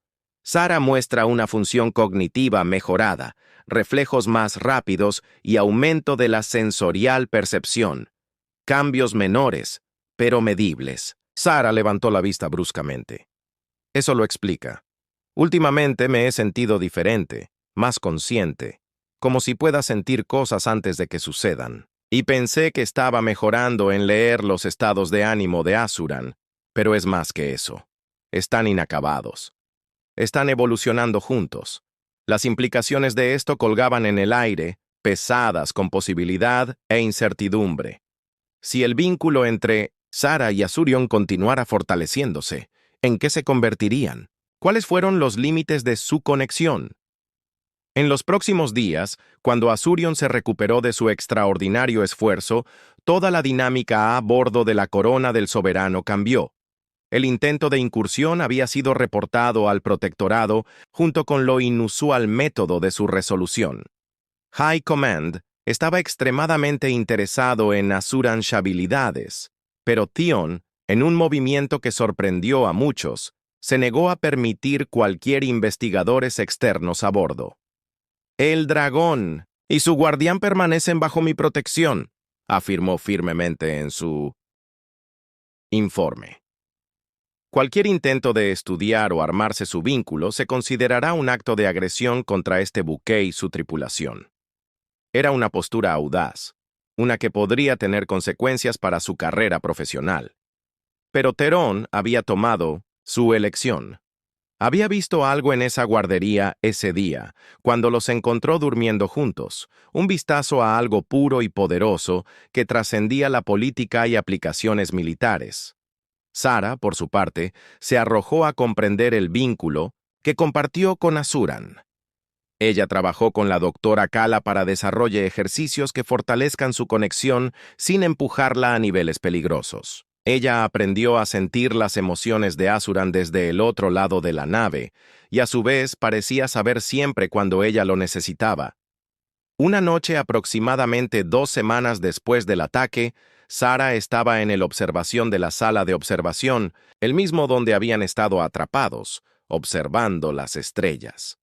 Sara muestra una función cognitiva mejorada, reflejos más rápidos y aumento de la sensorial percepción. Cambios menores, pero medibles. Sara levantó la vista bruscamente. Eso lo explica. Últimamente me he sentido diferente, más consciente, como si pueda sentir cosas antes de que sucedan. Y pensé que estaba mejorando en leer los estados de ánimo de Asuran, Pero es más que eso. Están inacabados. Están evolucionando juntos. Las implicaciones de esto colgaban en el aire, pesadas con posibilidad e incertidumbre. Si el vínculo entre Sara y Azurion continuara fortaleciéndose, ¿en qué se convertirían? ¿Cuáles fueron los límites de su conexión? En los próximos días, cuando Azurion se recuperó de su extraordinario esfuerzo, toda la dinámica a bordo de la corona del soberano cambió. El intento de incursión había sido reportado al protectorado junto con lo inusual método de su resolución. High Command estaba extremadamente interesado en Azuran's habilidades, pero Theon, en un movimiento que sorprendió a muchos, se negó a permitir cualquier investigadores externos a bordo. El dragón y su guardián permanecen bajo mi protección, afirmó firmemente en su informe. Cualquier intento de estudiar o armarse su vínculo se considerará un acto de agresión contra este buque y su tripulación. Era una postura audaz, una que podría tener consecuencias para su carrera profesional. Pero Theron había tomado su elección. Había visto algo en esa guardería ese día, cuando los encontró durmiendo juntos, un vistazo a algo puro y poderoso que trascendía la política y aplicaciones militares. Sara, por su parte, se arrojó a comprender el vínculo que compartió con Azuran. Ella trabajó con la doctora Kala para desarrollar ejercicios que fortalezcan su conexión sin empujarla a niveles peligrosos. Ella aprendió a sentir las emociones de Azuran desde el otro lado de la nave, y a su vez parecía saber siempre cuando ella lo necesitaba. Una noche aproximadamente 2 semanas después del ataque, Sara estaba en el observación de la sala de observación, el mismo donde habían estado atrapados, observando las estrellas.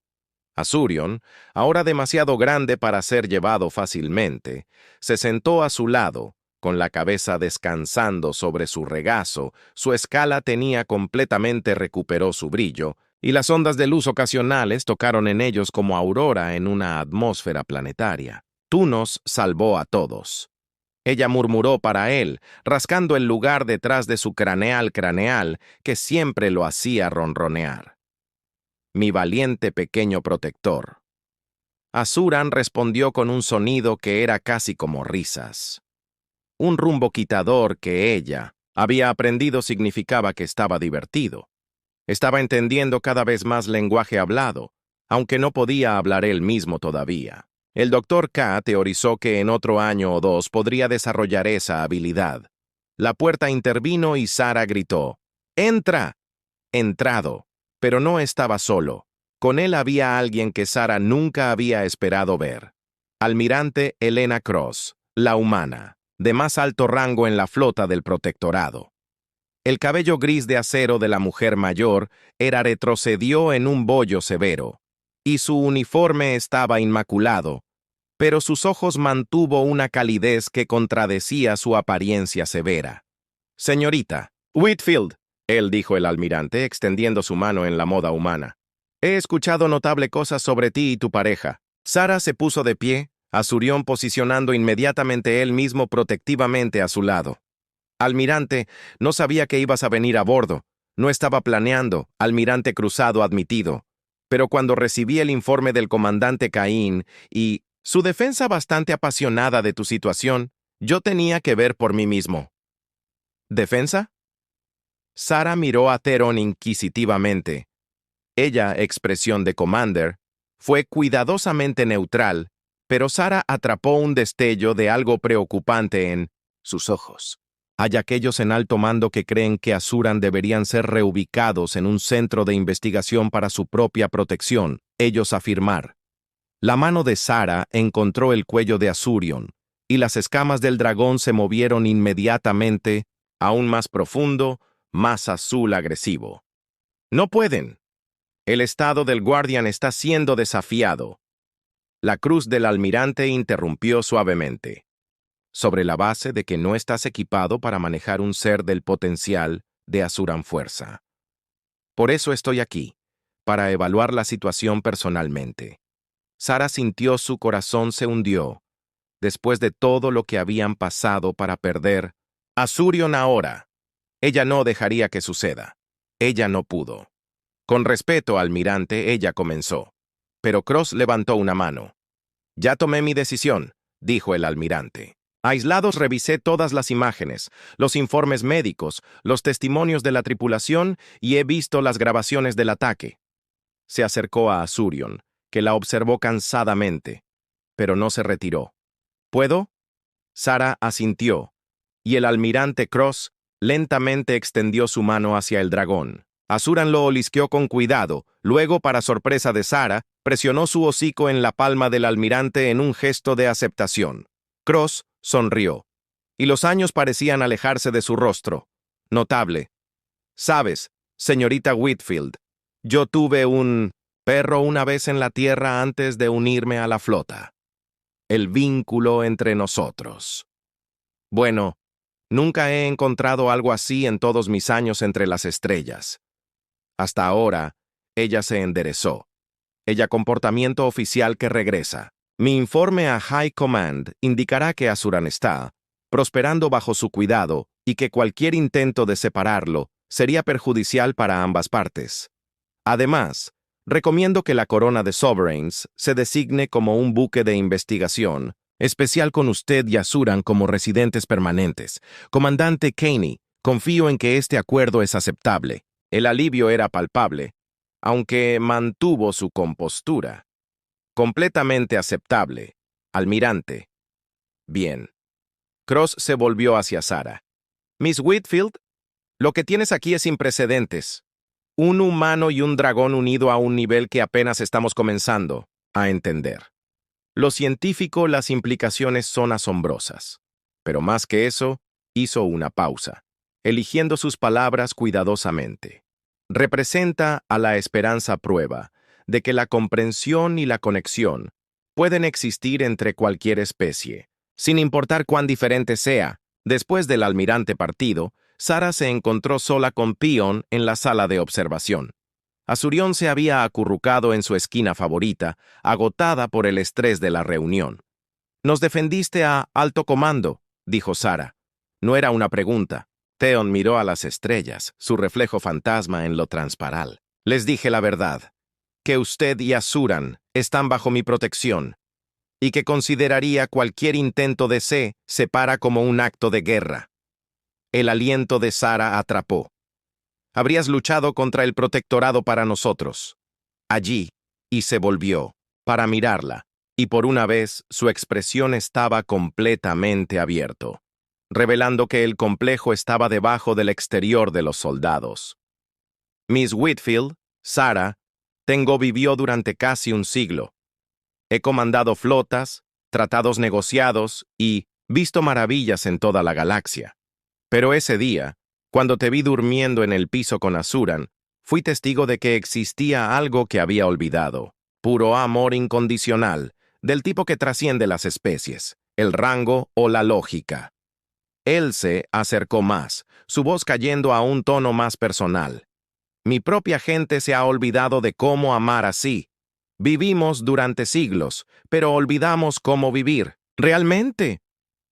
Azurion, ahora demasiado grande para ser llevado fácilmente, se sentó a su lado, con la cabeza descansando sobre su regazo. Su escala tenía completamente recuperó su brillo, y las ondas de luz ocasionales tocaron en ellos como aurora en una atmósfera planetaria. Tú nos salvó a todos. Ella murmuró para él, rascando el lugar detrás de su craneal que siempre lo hacía ronronear. Mi valiente pequeño protector. Azuran respondió con un sonido que era casi como risas. Un rumbo quitador que ella había aprendido significaba que estaba divertido. Estaba entendiendo cada vez más lenguaje hablado, aunque no podía hablar él mismo todavía. El Dr. K teorizó que en otro año o 2 podría desarrollar esa habilidad. La puerta intervino y Sara gritó, «¡Entra!». Entrado. Pero no estaba solo. Con él había alguien que Sara nunca había esperado ver. Almirante Helena Cross, la humana, de más alto rango en la flota del protectorado. El cabello gris de acero de la mujer mayor retrocedió en un bollo severo, y su uniforme estaba inmaculado, pero sus ojos mantuvo una calidez que contradecía su apariencia severa. «Señorita Whitfield», él dijo el almirante, extendiendo su mano en la moda humana. «He escuchado notable cosas sobre ti y tu pareja». Sara se puso de pie, Azurion posicionando inmediatamente él mismo protectivamente a su lado. «Almirante, no sabía que ibas a venir a bordo. No estaba planeando», almirante cruzado admitido. «Pero cuando recibí el informe del comandante Caín y su defensa bastante apasionada de tu situación, yo tenía que ver por mí mismo». «¿Defensa?». Sara miró a Theron inquisitivamente. Ella, expresión de Commander, fue cuidadosamente neutral, pero Sara atrapó un destello de algo preocupante en sus ojos. Hay aquellos en alto mando que creen que Azuran deberían ser reubicados en un centro de investigación para su propia protección, ellos afirmar. La mano de Sara encontró el cuello de Azurion, y las escamas del dragón se movieron inmediatamente, aún más profundo, más azul agresivo. «No pueden. El estado del Guardian está siendo desafiado». La cruz del almirante interrumpió suavemente. «Sobre la base de que no estás equipado para manejar un ser del potencial de Azuran Fuerza. Por eso estoy aquí, para evaluar la situación personalmente». Sara sintió su corazón se hundió, después de todo lo que habían pasado para perder Azurion ahora. Ella no dejaría que suceda. Ella no pudo. Con respeto, almirante, ella comenzó. Pero Cross levantó una mano. Ya tomé mi decisión, dijo el almirante. Aislados revisé todas las imágenes, los informes médicos, los testimonios de la tripulación y he visto las grabaciones del ataque. Se acercó a Azurion, que la observó cansadamente, pero no se retiró. ¿Puedo? Sara asintió, y el almirante Cross lentamente extendió su mano hacia el dragón. Azuran lo olisqueó con cuidado, luego, para sorpresa de Sara, presionó su hocico en la palma del almirante en un gesto de aceptación. Cross sonrió, y los años parecían alejarse de su rostro. Notable. Sabes, señorita Whitfield, yo tuve un perro una vez en la tierra antes de unirme a la flota. El vínculo entre nosotros. Bueno, nunca he encontrado algo así en todos mis años entre las estrellas. Hasta ahora, ella se enderezó. Ella comportamiento oficial que regresa. Mi informe a High Command indicará que Azuran está prosperando bajo su cuidado y que cualquier intento de separarlo sería perjudicial para ambas partes. Además, recomiendo que la corona de Sovereigns se designe como un buque de investigación, especial con usted y Azuran como residentes permanentes. Comandante Caney, confío en que este acuerdo es aceptable. El alivio era palpable, aunque mantuvo su compostura. Completamente aceptable, almirante. Bien. Cross se volvió hacia Sara. Miss Whitfield, lo que tienes aquí es sin precedentes. Un humano y un dragón unido a un nivel que apenas estamos comenzando a entender. Lo científico, las implicaciones son asombrosas. Pero más que eso, hizo una pausa, eligiendo sus palabras cuidadosamente. Representa a la esperanza prueba de que la comprensión y la conexión pueden existir entre cualquier especie, sin importar cuán diferente sea. Después del almirante partido, Sara se encontró sola con Pion en la sala de observación. Azurion se había acurrucado en su esquina favorita, agotada por el estrés de la reunión. «Nos defendiste a alto comando», dijo Sara. No era una pregunta. Theon miró a las estrellas, su reflejo fantasma en lo transparal. «Les dije la verdad, que usted y Azuran están bajo mi protección, y que consideraría cualquier intento de se separa como un acto de guerra». El aliento de Sara atrapó. «Habrías luchado contra el protectorado para nosotros». Allí, y se volvió, para mirarla, y por una vez su expresión estaba completamente abierto, revelando que el complejo estaba debajo del exterior de los soldados. Miss Whitfield, Sara, vivió durante casi un siglo. He comandado flotas, tratados negociados y visto maravillas en toda la galaxia. Pero ese día, cuando te vi durmiendo en el piso con Azuran, fui testigo de que existía algo que había olvidado. Puro amor incondicional, del tipo que trasciende las especies, el rango o la lógica. Él se acercó más, su voz cayendo a un tono más personal. Mi propia gente se ha olvidado de cómo amar así. Vivimos durante siglos, pero olvidamos cómo vivir. ¿Realmente?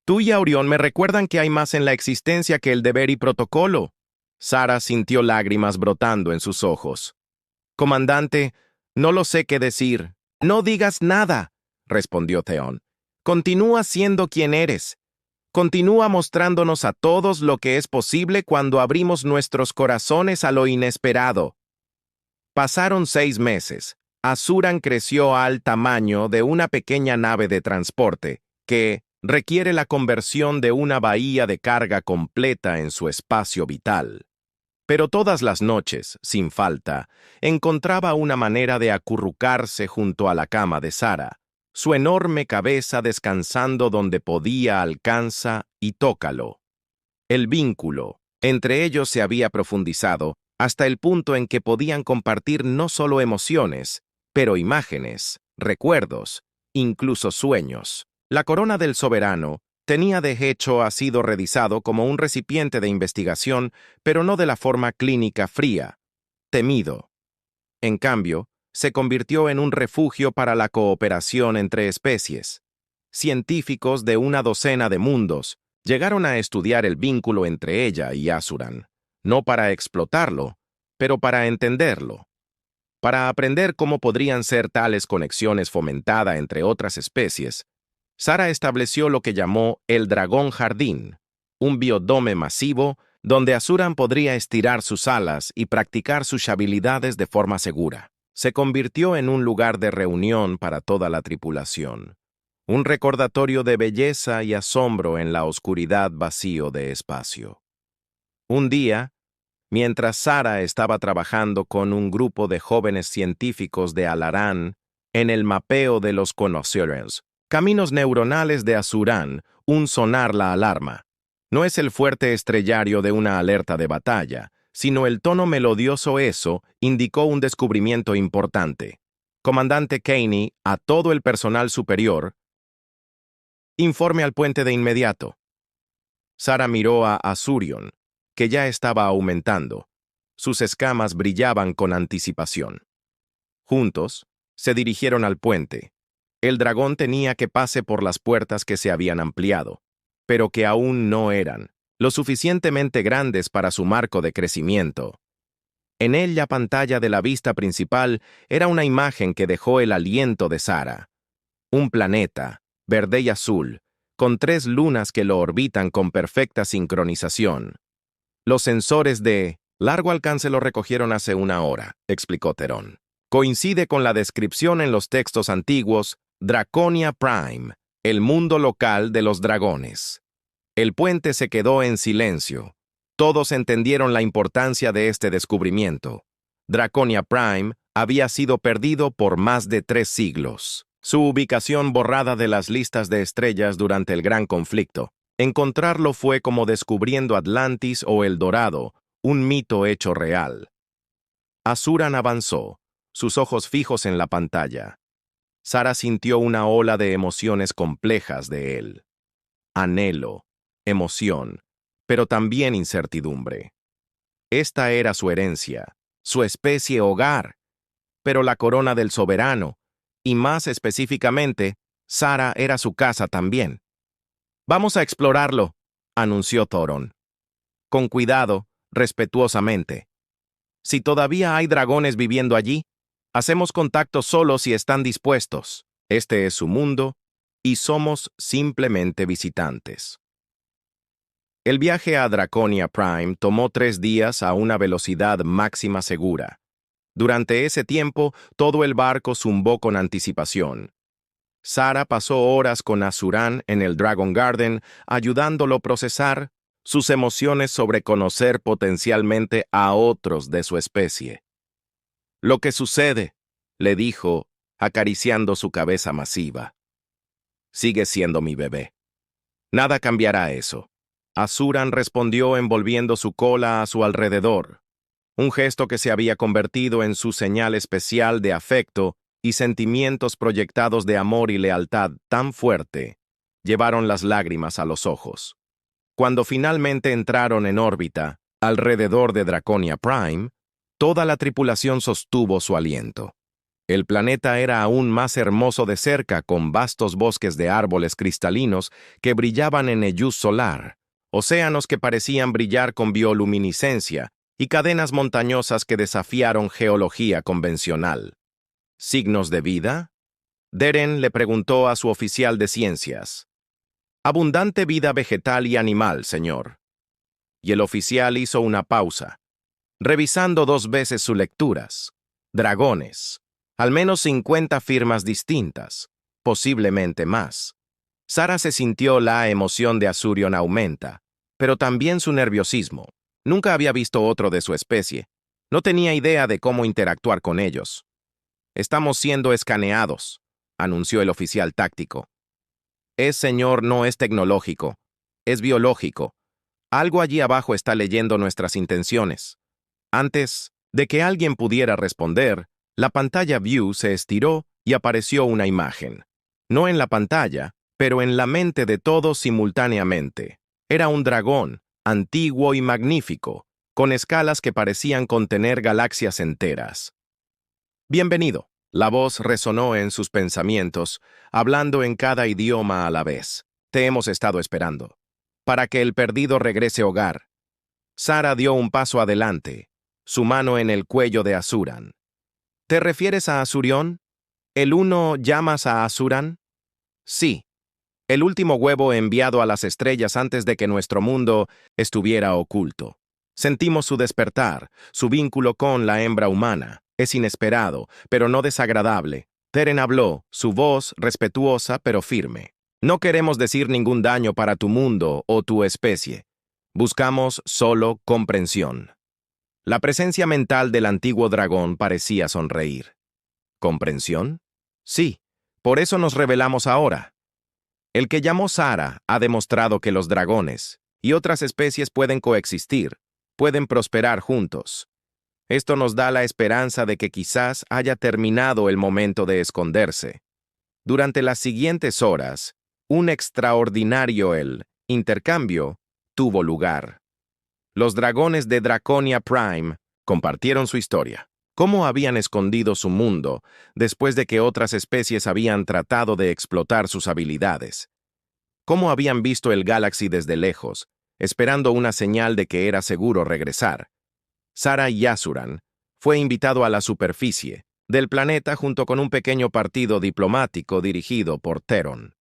Tú y Aurion me recuerdan que hay más en la existencia que el deber y protocolo. Sara sintió lágrimas brotando en sus ojos. Comandante, no lo sé qué decir. No digas nada, respondió Theon. Continúa siendo quien eres. Continúa mostrándonos a todos lo que es posible cuando abrimos nuestros corazones a lo inesperado. Pasaron 6 meses. Azuran creció al tamaño de una pequeña nave de transporte que requiere la conversión de una bahía de carga completa en su espacio vital. Pero todas las noches, sin falta, encontraba una manera de acurrucarse junto a la cama de Sara, su enorme cabeza descansando donde podía alcanza y tócalo. El vínculo entre ellos se había profundizado hasta el punto en que podían compartir no solo emociones, pero imágenes, recuerdos, incluso sueños. La corona del soberano tenía de hecho sido revisado como un recipiente de investigación, pero no de la forma clínica fría, temido. En cambio, se convirtió en un refugio para la cooperación entre especies. Científicos de una docena de mundos llegaron a estudiar el vínculo entre ella y Azuran. no para explotarlo, pero para entenderlo. Para aprender cómo podrían ser tales conexiones fomentadas entre otras especies, Sara estableció lo que llamó el Dragón Jardín, un biodome masivo donde Asuran podría estirar sus alas y practicar sus habilidades de forma segura. Se convirtió en un lugar de reunión para toda la tripulación, un recordatorio de belleza y asombro en la oscuridad vacío de espacio. Un día, mientras Sara estaba trabajando con un grupo de jóvenes científicos de Alarán en el mapeo de los conocidos caminos neuronales de Asuran, un sonar la alarma. No es el fuerte estrellario de una alerta de batalla, sino el tono melodioso eso indicó un descubrimiento importante. Comandante Kaney, a todo el personal superior, informe al puente de inmediato. Sara miró a Asurion, que ya estaba aumentando. Sus escamas brillaban con anticipación. Juntos, se dirigieron al puente. El dragón tenía que pase por las puertas que se habían ampliado, pero que aún no eran lo suficientemente grandes para su marco de crecimiento. En él la pantalla de la vista principal era una imagen que dejó el aliento de Sara. Un planeta, verde y azul, con 3 lunas que lo orbitan con perfecta sincronización. Los sensores de largo alcance lo recogieron hace 1 hora, explicó Terón. Coincide con la descripción en los textos antiguos Draconia Prime, el mundo local de los dragones. El puente se quedó en silencio. Todos entendieron la importancia de este descubrimiento. Draconia Prime había sido perdido por más de 3 siglos. Su ubicación borrada de las listas de estrellas durante el Gran Conflicto. Encontrarlo fue como descubriendo Atlantis o El Dorado, un mito hecho real. Asuran avanzó, sus ojos fijos en la pantalla. Sara sintió una ola de emociones complejas de él. Anhelo, emoción, pero también incertidumbre. Esta era su herencia, su especie hogar, pero la corona del soberano, y más específicamente, Sara era su casa también. «Vamos a explorarlo», anunció Thoron. «Con cuidado, respetuosamente. Si todavía hay dragones viviendo allí, hacemos contacto solo si están dispuestos. Este es su mundo, y somos simplemente visitantes». El viaje a Draconia Prime tomó 3 días a una velocidad máxima segura. Durante ese tiempo, todo el barco zumbó con anticipación. Sara pasó horas con Asuran en el Dragon Garden, ayudándolo a procesar sus emociones sobre conocer potencialmente a otros de su especie. «Lo que sucede», le dijo, acariciando su cabeza masiva. «Sigue siendo mi bebé. Nada cambiará eso». Asuran respondió envolviendo su cola a su alrededor, un gesto que se había convertido en su señal especial de afecto y sentimientos proyectados de amor y lealtad tan fuerte, llevaron las lágrimas a los ojos. Cuando finalmente entraron en órbita, alrededor de Draconia Prime, toda la tripulación sostuvo su aliento. El planeta era aún más hermoso de cerca, con vastos bosques de árboles cristalinos que brillaban en luz solar, océanos que parecían brillar con bioluminiscencia y cadenas montañosas que desafiaron geología convencional. ¿Signos de vida? Deren le preguntó a su oficial de ciencias. «Abundante vida vegetal y animal, señor». Y el oficial hizo una pausa, revisando 2 veces sus lecturas. Dragones. Al menos 50 firmas distintas, posiblemente más. Sara se sintió la emoción de Asurion aumenta, pero también su nerviosismo. Nunca había visto otro de su especie. No tenía idea de cómo interactuar con ellos. «Estamos siendo escaneados», anunció el oficial táctico. Señor, no es tecnológico, es biológico. Algo allí abajo está leyendo nuestras intenciones». Antes de que alguien pudiera responder, la pantalla View se estiró y apareció una imagen. No en la pantalla, pero en la mente de todos simultáneamente. Era un dragón, antiguo y magnífico, con escalas que parecían contener galaxias enteras. «Bienvenido», la voz resonó en sus pensamientos, hablando en cada idioma a la vez. «Te hemos estado esperando. Para que el perdido regrese a hogar». Sara dio un paso adelante, su mano en el cuello de Asuran. ¿Te refieres a Asurión? ¿El uno llamas a Asuran? Sí, el último huevo enviado a las estrellas antes de que nuestro mundo estuviera oculto. Sentimos su despertar, su vínculo con la hembra humana. Es inesperado, pero no desagradable. Teren habló, su voz respetuosa pero firme. No queremos decir ningún daño para tu mundo o tu especie. Buscamos solo comprensión. La presencia mental del antiguo dragón parecía sonreír. ¿Comprensión? Sí, por eso nos revelamos ahora. El que llamó Sara ha demostrado que los dragones y otras especies pueden coexistir, pueden prosperar juntos. Esto nos da la esperanza de que quizás haya terminado el momento de esconderse. Durante las siguientes horas, un extraordinario intercambio tuvo lugar. Los dragones de Draconia Prime compartieron su historia. Cómo habían escondido su mundo después de que otras especies habían tratado de explotar sus habilidades. Cómo habían visto el Galaxy desde lejos, esperando una señal de que era seguro regresar. Sara y Asuran fue invitado a la superficie del planeta junto con un pequeño partido diplomático dirigido por Teron.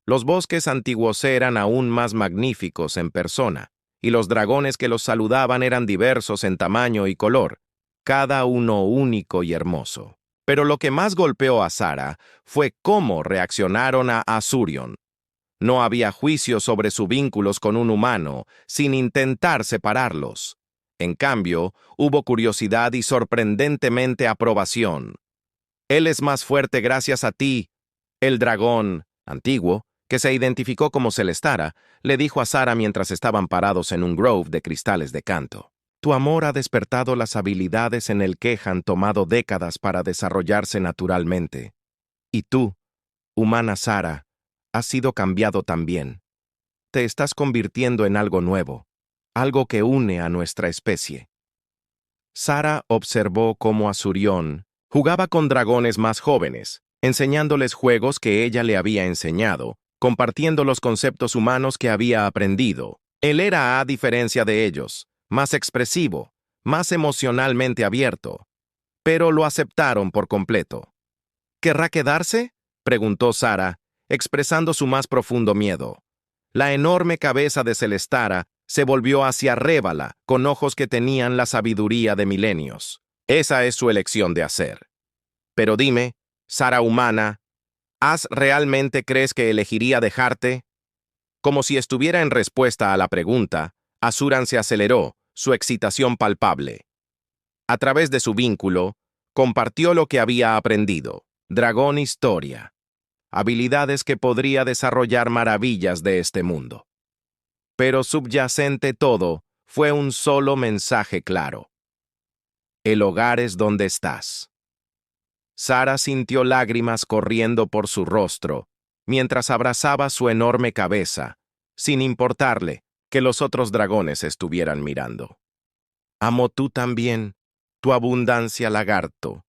Los bosques antiguos eran aún más magníficos en persona, y los dragones que los saludaban eran diversos en tamaño y color, cada uno único y hermoso. Pero lo que más golpeó a Sara fue cómo reaccionaron a Asurion. No había juicio sobre sus vínculos con un humano, sin intentar separarlos. En cambio, hubo curiosidad y sorprendentemente aprobación. Él es más fuerte gracias a ti. El dragón, antiguo, que se identificó como Celestara, le dijo a Sara mientras estaban parados en un grove de cristales de canto. Tu amor ha despertado las habilidades en el que han tomado décadas para desarrollarse naturalmente. Y tú, humana Sara, has sido cambiado también. Te estás convirtiendo en algo nuevo, algo que une a nuestra especie. Sara observó cómo Asurión jugaba con dragones más jóvenes, enseñándoles juegos que ella le había enseñado, compartiendo los conceptos humanos que había aprendido. Él era, a diferencia de ellos, más expresivo, más emocionalmente abierto, pero lo aceptaron por completo. ¿Querrá quedarse?, preguntó Sara, expresando su más profundo miedo. La enorme cabeza de Celestara se volvió hacia Révala, con ojos que tenían la sabiduría de milenios. Esa es su elección de hacer. Pero dime, Sara humana, ¿realmente crees que elegiría dejarte? Como si estuviera en respuesta a la pregunta, Asuran se aceleró, su excitación palpable. A través de su vínculo, compartió lo que había aprendido. Dragón historia. Habilidades que podría desarrollar maravillas de este mundo. Pero subyacente todo fue un solo mensaje claro. El hogar es donde estás. Sara sintió lágrimas corriendo por su rostro, mientras abrazaba su enorme cabeza, sin importarle que los otros dragones estuvieran mirando. Amo tú también, tu abundancia lagarto.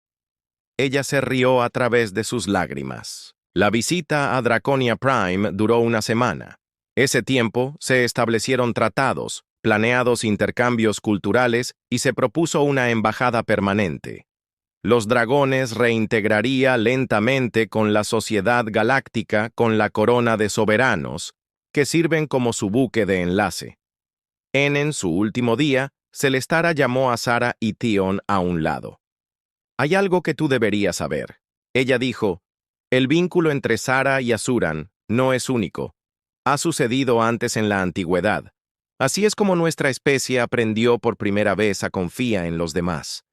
Ella se rió a través de sus lágrimas. La visita a Draconia Prime duró una semana. Ese tiempo se establecieron tratados, planeados intercambios culturales y se propuso una embajada permanente. Los dragones reintegraría lentamente con la sociedad galáctica con la corona de soberanos, que sirven como su buque de enlace. En su último día, Celestara llamó a Sara y Tion a un lado. Hay algo que tú deberías saber. Ella dijo, el vínculo entre Sara y Asuran no es único. Ha sucedido antes en la antigüedad. Así es como nuestra especie aprendió por primera vez a confiar en los demás.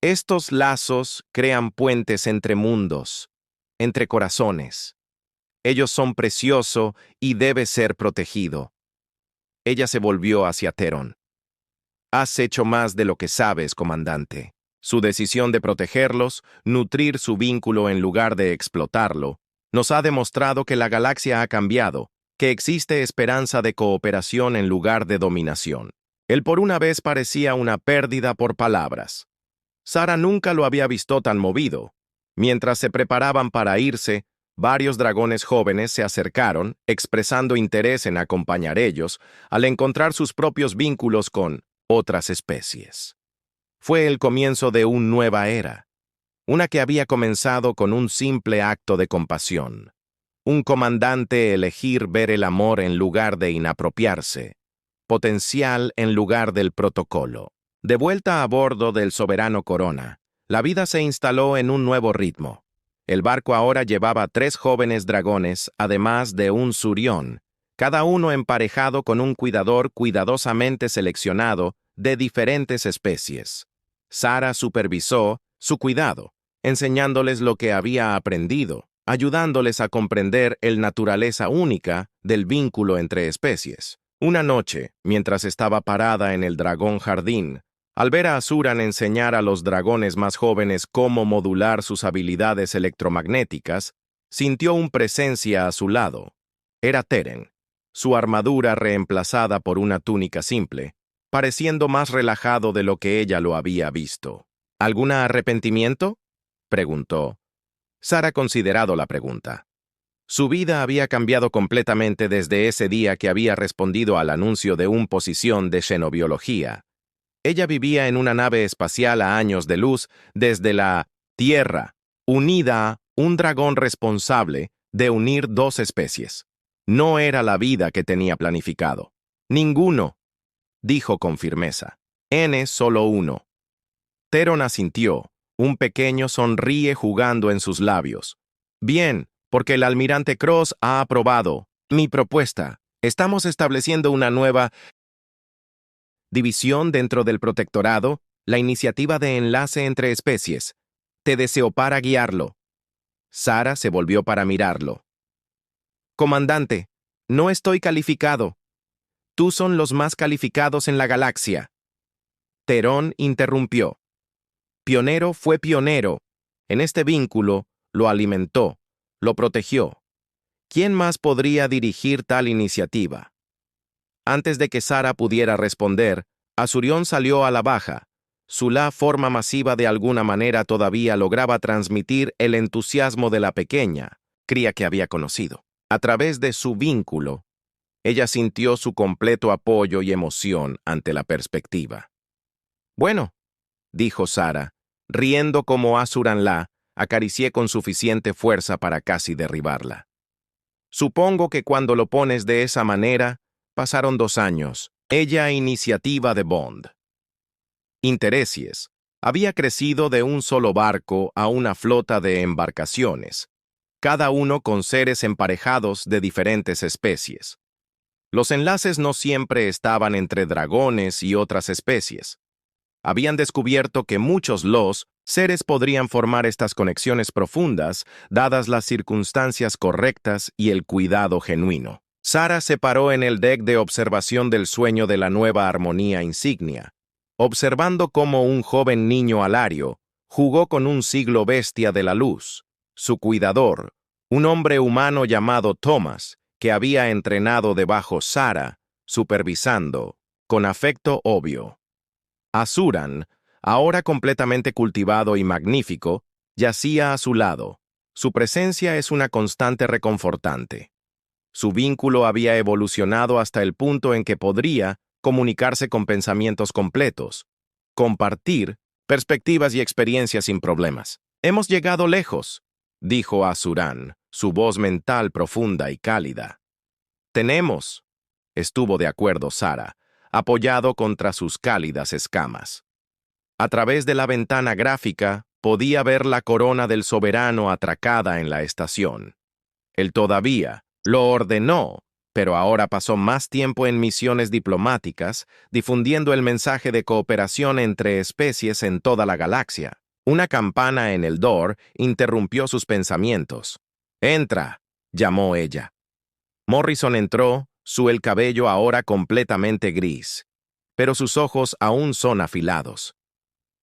Estos lazos crean puentes entre mundos, entre corazones. Ellos son preciosos y debe ser protegido. Ella se volvió hacia Teron. Has hecho más de lo que sabes, comandante. Su decisión de protegerlos, nutrir su vínculo en lugar de explotarlo, nos ha demostrado que la galaxia ha cambiado, que existe esperanza de cooperación en lugar de dominación. Él por una vez parecía una pérdida por palabras. Sara nunca lo había visto tan movido. Mientras se preparaban para irse, Varios dragones jóvenes se acercaron, expresando interés en acompañar ellos, al encontrar sus propios vínculos con otras especies. Fue el comienzo de una nueva era, una que había comenzado con un simple acto de compasión. Un comandante elegir ver el amor en lugar de inapropiarse, potencial en lugar del protocolo. De vuelta a bordo del soberano Corona, la vida se instaló en un nuevo ritmo. El barco ahora llevaba 3 jóvenes dragones, además de un surión, cada uno emparejado con un cuidador cuidadosamente seleccionado de diferentes especies. Sara supervisó su cuidado, enseñándoles lo que había aprendido, ayudándoles a comprender la naturaleza única del vínculo entre especies. Una noche, mientras estaba parada en el dragón jardín, al ver a Asuran enseñar a los dragones más jóvenes cómo modular sus habilidades electromagnéticas, sintió una presencia a su lado. Era Teren, su armadura reemplazada por una túnica simple, pareciendo más relajado de lo que ella lo había visto. ¿Algún arrepentimiento?, preguntó. Sara considerado la pregunta. Su vida había cambiado completamente desde ese día que había respondido al anuncio de una posición de xenobiología. Ella vivía en una nave espacial a años de luz desde la Tierra, unida a un dragón responsable de unir 2 especies. No era la vida que tenía planificado. Ninguno, dijo con firmeza. Solo uno. Teron asintió. Un pequeño sonríe jugando en sus labios. Bien, porque el almirante Cross ha aprobado mi propuesta. Estamos estableciendo una nueva división dentro del protectorado, la iniciativa de enlace entre especies. Te deseo para guiarlo. Sara se volvió para mirarlo. Comandante, no estoy calificado. Tú son los más calificados en la galaxia. Terón interrumpió. Pionero fue pionero. En este vínculo, lo alimentó, lo protegió. ¿Quién más podría dirigir tal iniciativa? Antes de que Sara pudiera responder, Asurión salió a la baja. Su forma masiva de alguna manera todavía lograba transmitir el entusiasmo de la pequeña cría que había conocido. A través de su vínculo, ella sintió su completo apoyo y emoción ante la perspectiva. Bueno, dijo Sara, riendo como Asuran acaricié con suficiente fuerza para casi derribarla. Supongo que cuando lo pones de esa manera, pasaron 2 años. Ella iniciativa de Bond. Intereses. Había crecido de un solo barco a una flota de embarcaciones, cada uno con seres emparejados de diferentes especies. Los enlaces no siempre estaban entre dragones y otras especies. Habían descubierto que muchos seres podrían formar estas conexiones profundas, dadas las circunstancias correctas y el cuidado genuino. Sara se paró en el deck de observación del sueño de la nueva armonía insignia, observando cómo un joven niño alario jugó con un siglo bestia de la luz, su cuidador, un hombre humano llamado Thomas, que había entrenado debajo Sara, supervisando, con afecto obvio. Asuran, ahora completamente cultivado y magnífico, yacía a su lado. Su presencia es una constante reconfortante. Su vínculo había evolucionado hasta el punto en que podría comunicarse con pensamientos completos, compartir perspectivas y experiencias sin problemas. Hemos llegado lejos, dijo Asuran, su voz mental profunda y cálida. Tenemos, estuvo de acuerdo Sara, apoyado contra sus cálidas escamas. A través de la ventana gráfica, podía ver la corona del soberano atracada en la estación. Él todavía lo ordenó, pero ahora pasó más tiempo en misiones diplomáticas, difundiendo el mensaje de cooperación entre especies en toda la galaxia. Una campana en el door interrumpió sus pensamientos. «Entra», llamó ella. Morrison entró, el cabello ahora completamente gris, pero sus ojos aún son afilados.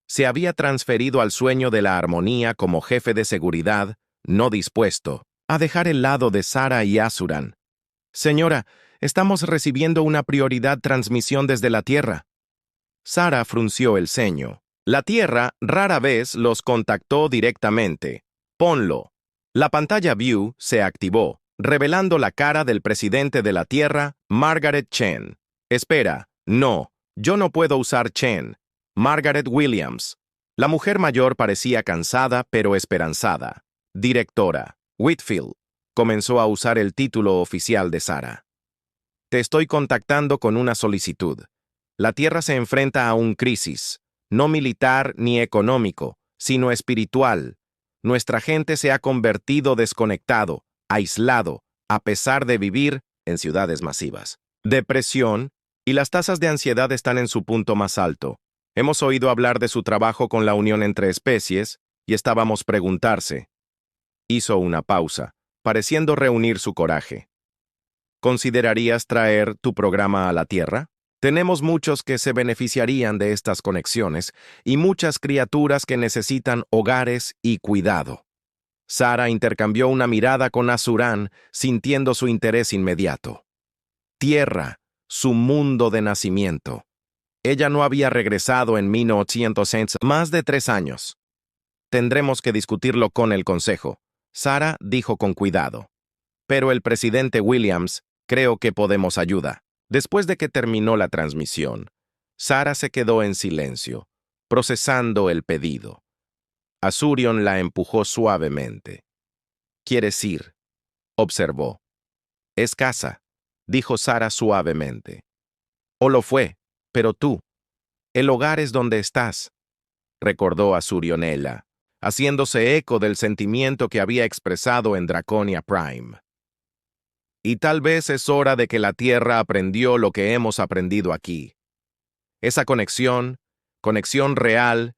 Se había transferido al sueño de la armonía como jefe de seguridad, no dispuesto a dejar el lado de Sara y Asuran. «Señora, estamos recibiendo una prioridad transmisión desde la Tierra». Sara frunció el ceño. La Tierra rara vez los contactó directamente. «Ponlo», La pantalla View se activó, revelando la cara del presidente de la Tierra, Margaret Chen. Espera, no, yo no puedo usar Chen. Margaret Williams. La mujer mayor parecía cansada pero esperanzada. Directora, Whitfield. Comenzó a usar el título oficial de Sarah. Te estoy contactando con una solicitud. La Tierra se enfrenta a un crisis, no militar ni económico, sino espiritual. Nuestra gente se ha convertido desconectado, aislado, a pesar de vivir en ciudades masivas. Depresión y las tasas de ansiedad están en su punto más alto. Hemos oído hablar de su trabajo con la unión entre especies y estábamos preguntarse. Hizo una pausa, pareciendo reunir su coraje. ¿Considerarías traer tu programa a la Tierra? Tenemos muchos que se beneficiarían de estas conexiones y muchas criaturas que necesitan hogares y cuidado. Sarah intercambió una mirada con Asurán, sintiendo su interés inmediato. Tierra, su mundo de nacimiento. Ella no había regresado en 1900, más de 3 años. Tendremos que discutirlo con el Consejo, Sarah dijo con cuidado. Pero el presidente Williams, creo que podemos ayudar. Después de que terminó la transmisión, Sarah se quedó en silencio, procesando el pedido. Asurion la empujó suavemente. ¿Quieres ir?, observó. Es casa, dijo Sarah suavemente. O lo fue, pero tú. El hogar es donde estás, recordó Asurionella, haciéndose eco del sentimiento que había expresado en Draconia Prime. Y tal vez es hora de que la Tierra aprendió lo que hemos aprendido aquí. Esa conexión real,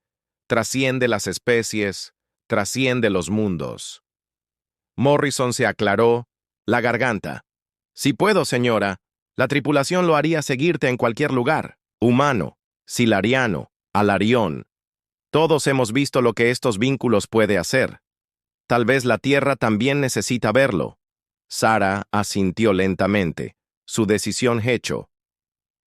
trasciende las especies, trasciende los mundos. Morrison se aclaró la garganta. Si puedo, señora, la tripulación lo haría seguirte en cualquier lugar. Humano, Silariano, Alarión. Todos hemos visto lo que estos vínculos puede hacer. Tal vez la Tierra también necesita verlo. Sarah asintió lentamente, su decisión hecho.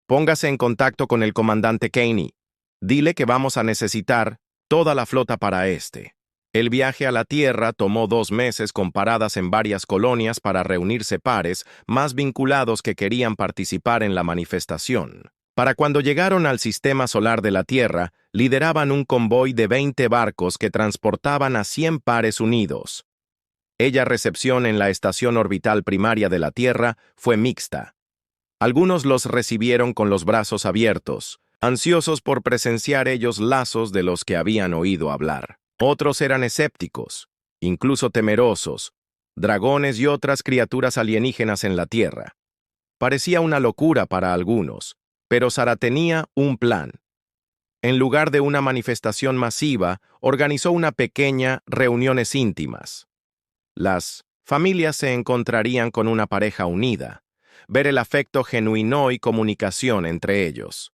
Póngase en contacto con el comandante Caney. Dile que vamos a necesitar toda la flota para este. El viaje a la Tierra tomó 2 meses con paradas en varias colonias para reunirse pares más vinculados que querían participar en la manifestación. Para cuando llegaron al sistema solar de la Tierra, lideraban un convoy de 20 barcos que transportaban a 100 pares unidos. Ella recepción en la estación orbital primaria de la Tierra fue mixta. Algunos los recibieron con los brazos abiertos, ansiosos por presenciar ellos lazos de los que habían oído hablar. Otros eran escépticos, incluso temerosos, dragones y otras criaturas alienígenas en la Tierra. Parecía una locura para algunos, pero Sarah tenía un plan. En lugar de una manifestación masiva, organizó una pequeña reuniones íntimas. Las familias se encontrarían con una pareja unida, ver el afecto genuino y comunicación entre ellos.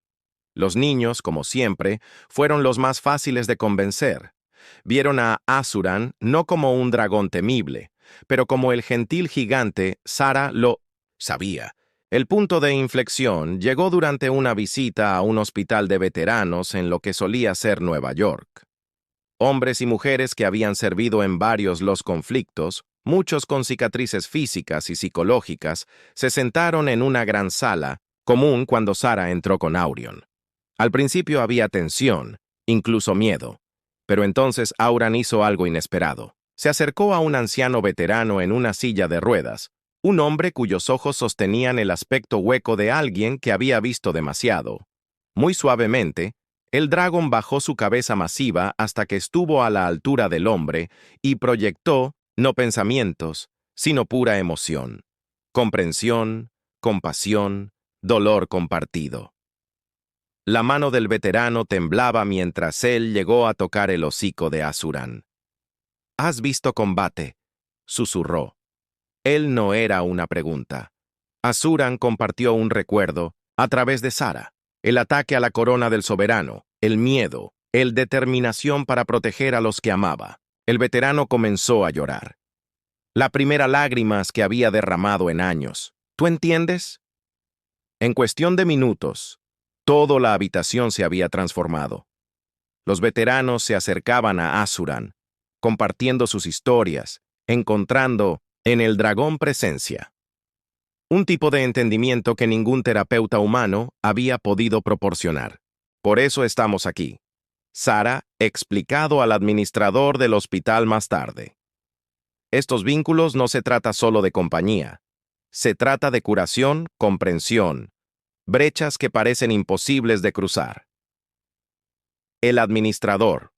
Los niños, como siempre, fueron los más fáciles de convencer. Vieron a Asuran no como un dragón temible, pero como el gentil gigante. Sarah lo sabía. El punto de inflexión llegó durante una visita a un hospital de veteranos en lo que solía ser Nueva York. Hombres y mujeres que habían servido en varios los conflictos, muchos con cicatrices físicas y psicológicas, se sentaron en una gran sala, común cuando Sarah entró con Aurion. Al principio había tensión, incluso miedo, pero entonces Auran hizo algo inesperado. Se acercó a un anciano veterano en una silla de ruedas, un hombre cuyos ojos sostenían el aspecto hueco de alguien que había visto demasiado. Muy suavemente, el dragón bajó su cabeza masiva hasta que estuvo a la altura del hombre y proyectó, no pensamientos, sino pura emoción, comprensión, compasión, dolor compartido. La mano del veterano temblaba mientras él llegó a tocar el hocico de Asuran. «¿Has visto combate?», susurró. Él no era una pregunta. Asuran compartió un recuerdo a través de Sarah. El ataque a la corona del soberano, el miedo, el determinación para proteger a los que amaba. El veterano comenzó a llorar. La primera lágrimas que había derramado en años. ¿Tú entiendes? En cuestión de minutos, toda la habitación se había transformado. Los veteranos se acercaban a Asuran, compartiendo sus historias, encontrando en el dragón presencia. Un tipo de entendimiento que ningún terapeuta humano había podido proporcionar. Por eso estamos aquí. Sara explicado al administrador del hospital más tarde. Estos vínculos no se trata solo de compañía. Se trata de curación, comprensión, brechas que parecen imposibles de cruzar. El administrador,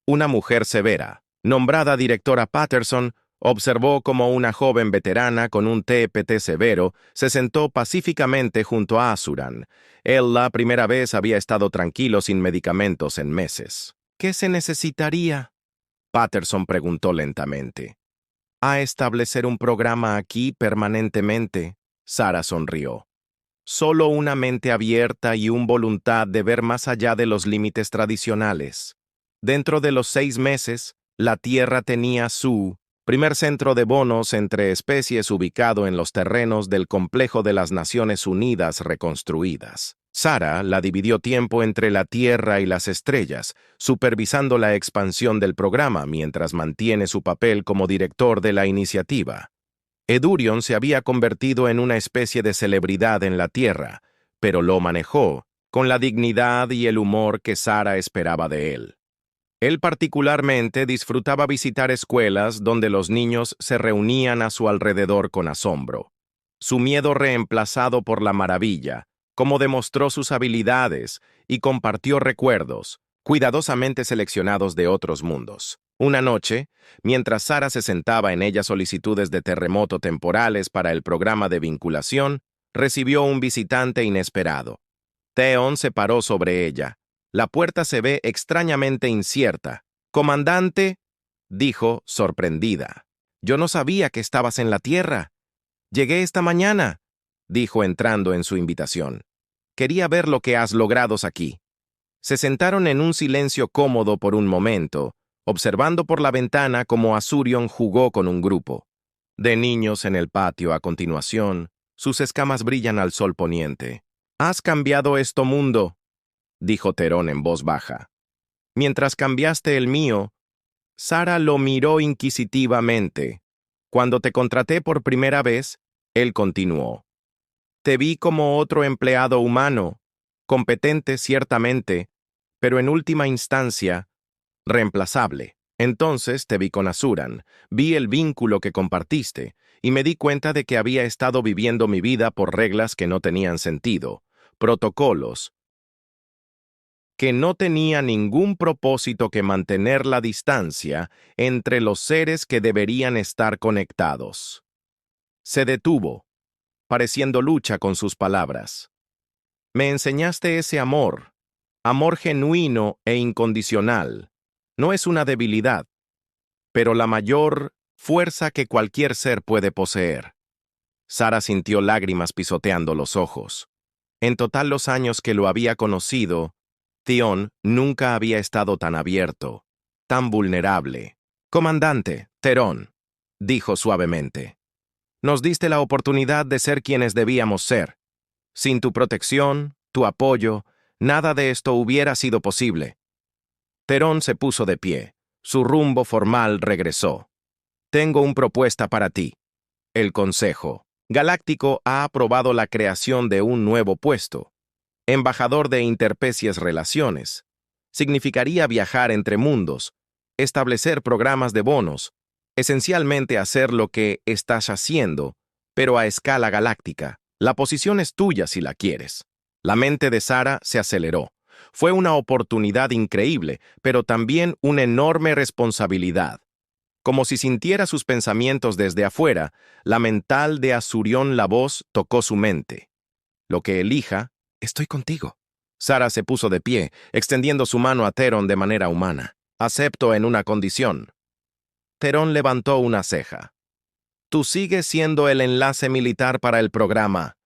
una mujer severa, nombrada directora Patterson, observó cómo una joven veterana con un TPT severo se sentó pacíficamente junto a Asuran. Él la primera vez había estado tranquilo sin medicamentos en meses. ¿Qué se necesitaría? Patterson preguntó lentamente. ¿A establecer un programa aquí permanentemente? Sara sonrió. Solo una mente abierta y una voluntad de ver más allá de los límites tradicionales. Dentro de los 6 meses, la Tierra tenía su primer centro de bonos entre especies ubicado en los terrenos del Complejo de las Naciones Unidas reconstruidas. Sara la dividió tiempo entre la Tierra y las estrellas, supervisando la expansión del programa mientras mantiene su papel como director de la iniciativa. Edurion se había convertido en una especie de celebridad en la Tierra, pero lo manejó con la dignidad y el humor que Sara esperaba de él. Él particularmente disfrutaba visitar escuelas donde los niños se reunían a su alrededor con asombro. Su miedo reemplazado por la maravilla, como demostró sus habilidades y compartió recuerdos, cuidadosamente seleccionados de otros mundos. Una noche, mientras Sara se sentaba en ellas solicitudes de terremoto temporales para el programa de vinculación, recibió un visitante inesperado. Theon se paró sobre ella. La puerta se ve extrañamente incierta. «Comandante», dijo, sorprendida. «Yo no sabía que estabas en la Tierra. Llegué esta mañana», dijo entrando en su invitación. «Quería ver lo que has logrado aquí». Se sentaron en un silencio cómodo por un momento, observando por la ventana cómo Asurion jugó con un grupo de niños en el patio a continuación. Sus escamas brillan al sol poniente. «Has cambiado este mundo», dijo Theron en voz baja. «Mientras cambiaste el mío». Sara lo miró inquisitivamente. «Cuando te contraté por primera vez», él continuó. «Te vi como otro empleado humano, competente ciertamente, pero en última instancia, reemplazable. Entonces te vi con Asuran, vi el vínculo que compartiste, y me di cuenta de que había estado viviendo mi vida por reglas que no tenían sentido, protocolos, que no tenía ningún propósito que mantener la distancia entre los seres que deberían estar conectados». Se detuvo, pareciendo lucha con sus palabras. «Me enseñaste ese amor, amor genuino e incondicional. No es una debilidad, pero la mayor fuerza que cualquier ser puede poseer». Sara sintió lágrimas pisoteando los ojos. En total los años que lo había conocido, Theon nunca había estado tan abierto, tan vulnerable. «Comandante, Theron», dijo suavemente, «nos diste la oportunidad de ser quienes debíamos ser. Sin tu protección, tu apoyo, nada de esto hubiera sido posible». Theron se puso de pie. Su rumbo formal regresó. «Tengo una propuesta para ti. El Consejo Galáctico ha aprobado la creación de un nuevo puesto. Embajador de Interpecies Relaciones. Significaría viajar entre mundos, establecer programas de bonos, esencialmente hacer lo que estás haciendo, pero a escala galáctica. La posición es tuya si la quieres». La mente de Sara se aceleró. Fue una oportunidad increíble, pero también una enorme responsabilidad. Como si sintiera sus pensamientos desde afuera, la mental de Asurion la voz tocó su mente. «Lo que elija, estoy contigo». Sara se puso de pie, extendiendo su mano a Theron de manera humana. «Acepto en una condición». Theron levantó una ceja. «Tú sigues siendo el enlace militar para el programa.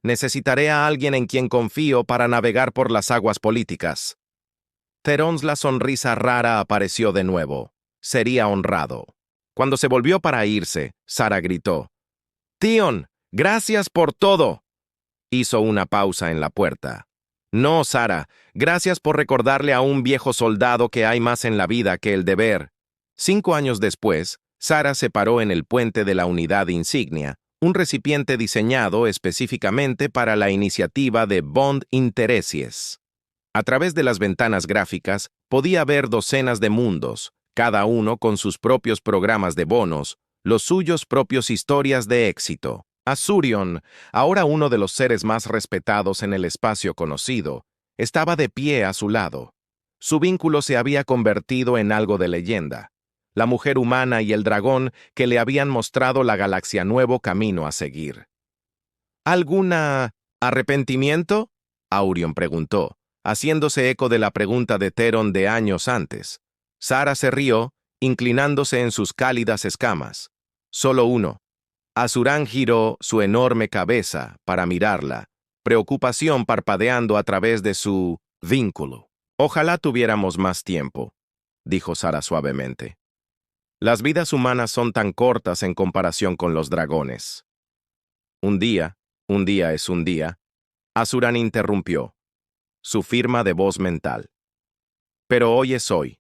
Necesitaré a alguien en quien confío para navegar por las aguas políticas». Theron, la sonrisa rara apareció de nuevo. Sería honrado. Cuando se volvió para irse, Sara gritó: «Theon, gracias por todo». Hizo una pausa en la puerta. «No, Sara, gracias por recordarle a un viejo soldado que hay más en la vida que el deber». 5 años después, Sara se paró en el puente de la unidad insignia, un recipiente diseñado específicamente para la iniciativa de Bond Intereses. A través de las ventanas gráficas podía ver docenas de mundos, cada uno con sus propios programas de bonos, los suyos propios historias de éxito. Azurion, ahora uno de los seres más respetados en el espacio conocido, estaba de pie a su lado. Su vínculo se había convertido en algo de leyenda. La mujer humana y el dragón que le habían mostrado la galaxia nuevo camino a seguir. ¿Algún arrepentimiento? Aurion preguntó, haciéndose eco de la pregunta de Theron de años antes. Sara se rió, inclinándose en sus cálidas escamas. Solo uno. Azurán giró su enorme cabeza para mirarla, preocupación parpadeando a través de su vínculo. Ojalá tuviéramos más tiempo, dijo Sara suavemente. Las vidas humanas son tan cortas en comparación con los dragones. Un día es un día, Azurán interrumpió, su firma de voz mental. Pero hoy es hoy,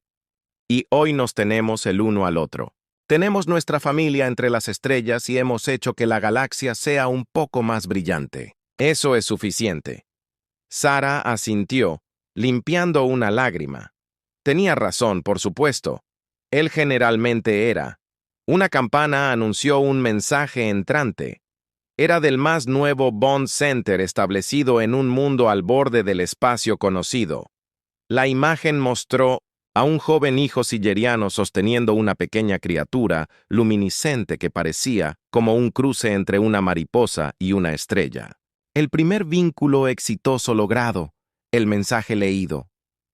y hoy nos tenemos el uno al otro. Tenemos nuestra familia entre las estrellas y hemos hecho que la galaxia sea un poco más brillante. Eso es suficiente. Sara asintió, limpiando una lágrima. Tenía razón, por supuesto. Él generalmente era. Una campana anunció un mensaje entrante. Era del más nuevo Bond Center establecido en un mundo al borde del espacio conocido. La imagen mostró a un joven hijo silleriano sosteniendo una pequeña criatura luminiscente que parecía como un cruce entre una mariposa y una estrella. El primer vínculo exitoso logrado, el mensaje leído.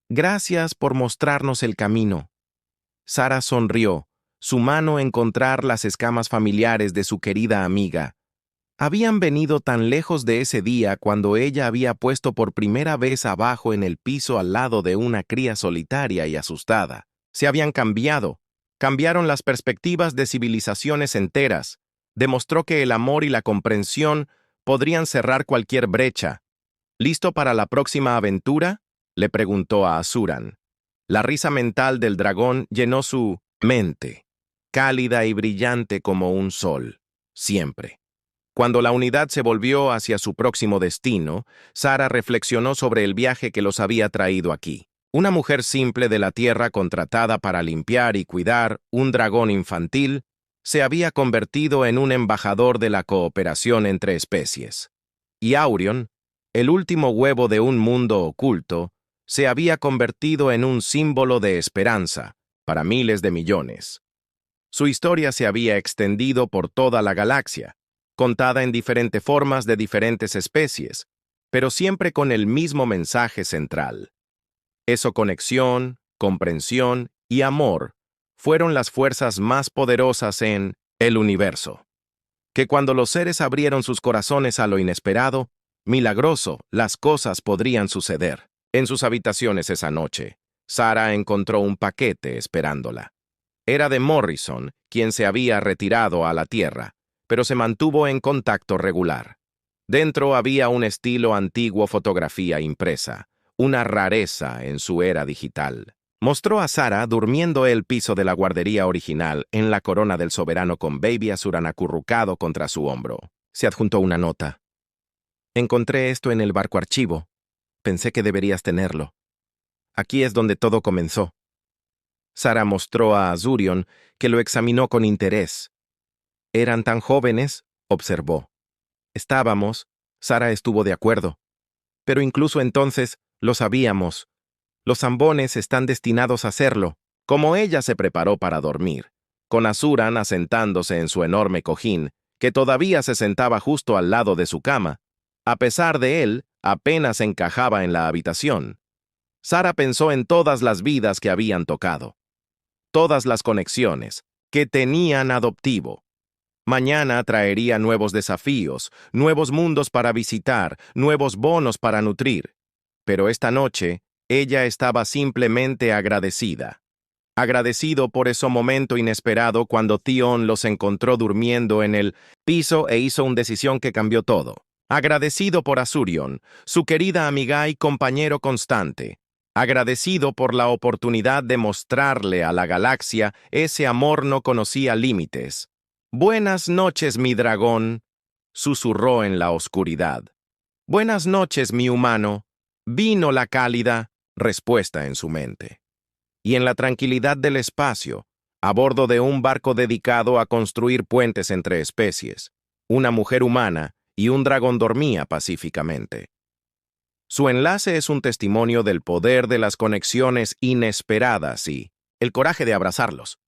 Gracias por mostrarnos el camino. Sara sonrió, su mano encontrar las escamas familiares de su querida amiga. Habían venido tan lejos de ese día cuando ella había puesto por primera vez abajo en el piso al lado de una cría solitaria y asustada. Se habían cambiaron las perspectivas de civilizaciones enteras. Demostró que el amor y la comprensión podrían cerrar cualquier brecha. ¿Listo para la próxima aventura?, le preguntó a Azuran. La risa mental del dragón llenó su mente, cálida y brillante como un sol, siempre. Cuando la unidad se volvió hacia su próximo destino, Sara reflexionó sobre el viaje que los había traído aquí. Una mujer simple de la Tierra contratada para limpiar y cuidar un dragón infantil, se había convertido en un embajador de la cooperación entre especies. Y Aurion, el último huevo de un mundo oculto, se había convertido en un símbolo de esperanza para miles de millones. Su historia se había extendido por toda la galaxia, contada en diferentes formas de diferentes especies, pero siempre con el mismo mensaje central. Eso, conexión, comprensión y amor fueron las fuerzas más poderosas en el universo. Que cuando los seres abrieron sus corazones a lo inesperado, milagroso, las cosas podrían suceder. En sus habitaciones esa noche, Sara encontró un paquete esperándola. Era de Morrison, quien se había retirado a la Tierra, pero se mantuvo en contacto regular. Dentro había un estilo antiguo fotografía impresa, una rareza en su era digital. Mostró a Sara durmiendo el piso de la guardería original en la corona del soberano con Baby Azuran acurrucado contra su hombro. Se adjuntó una nota. Encontré esto en el barco archivo. Pensé que deberías tenerlo. Aquí es donde todo comenzó. Sara mostró a Azurion, que lo examinó con interés. Eran tan jóvenes, observó. Sara estuvo de acuerdo. Pero incluso entonces, lo sabíamos. Los zambones están destinados a hacerlo, como ella se preparó para dormir, con Azuran asentándose en su enorme cojín, que todavía se sentaba justo al lado de su cama. A pesar de él, apenas encajaba en la habitación. Sara pensó en todas las vidas que habían tocado, todas las conexiones que tenían adoptivo. Mañana traería nuevos desafíos, nuevos mundos para visitar, nuevos bonos para nutrir. Pero esta noche, ella estaba simplemente agradecida. Agradecido por ese momento inesperado cuando Theon los encontró durmiendo en el piso e hizo una decisión que cambió todo. Agradecido por Azurion, su querida amiga y compañero constante. agradecido por la oportunidad de mostrarle a la galaxia ese amor no conocía límites. «Buenas noches, mi dragón», susurró en la oscuridad. «Buenas noches, mi humano». Vino la cálida respuesta en su mente. Y en la tranquilidad del espacio, a bordo de un barco dedicado a construir puentes entre especies, una mujer humana y un dragón dormía pacíficamente. Su enlace es un testimonio del poder de las conexiones inesperadas y el coraje de abrazarlos.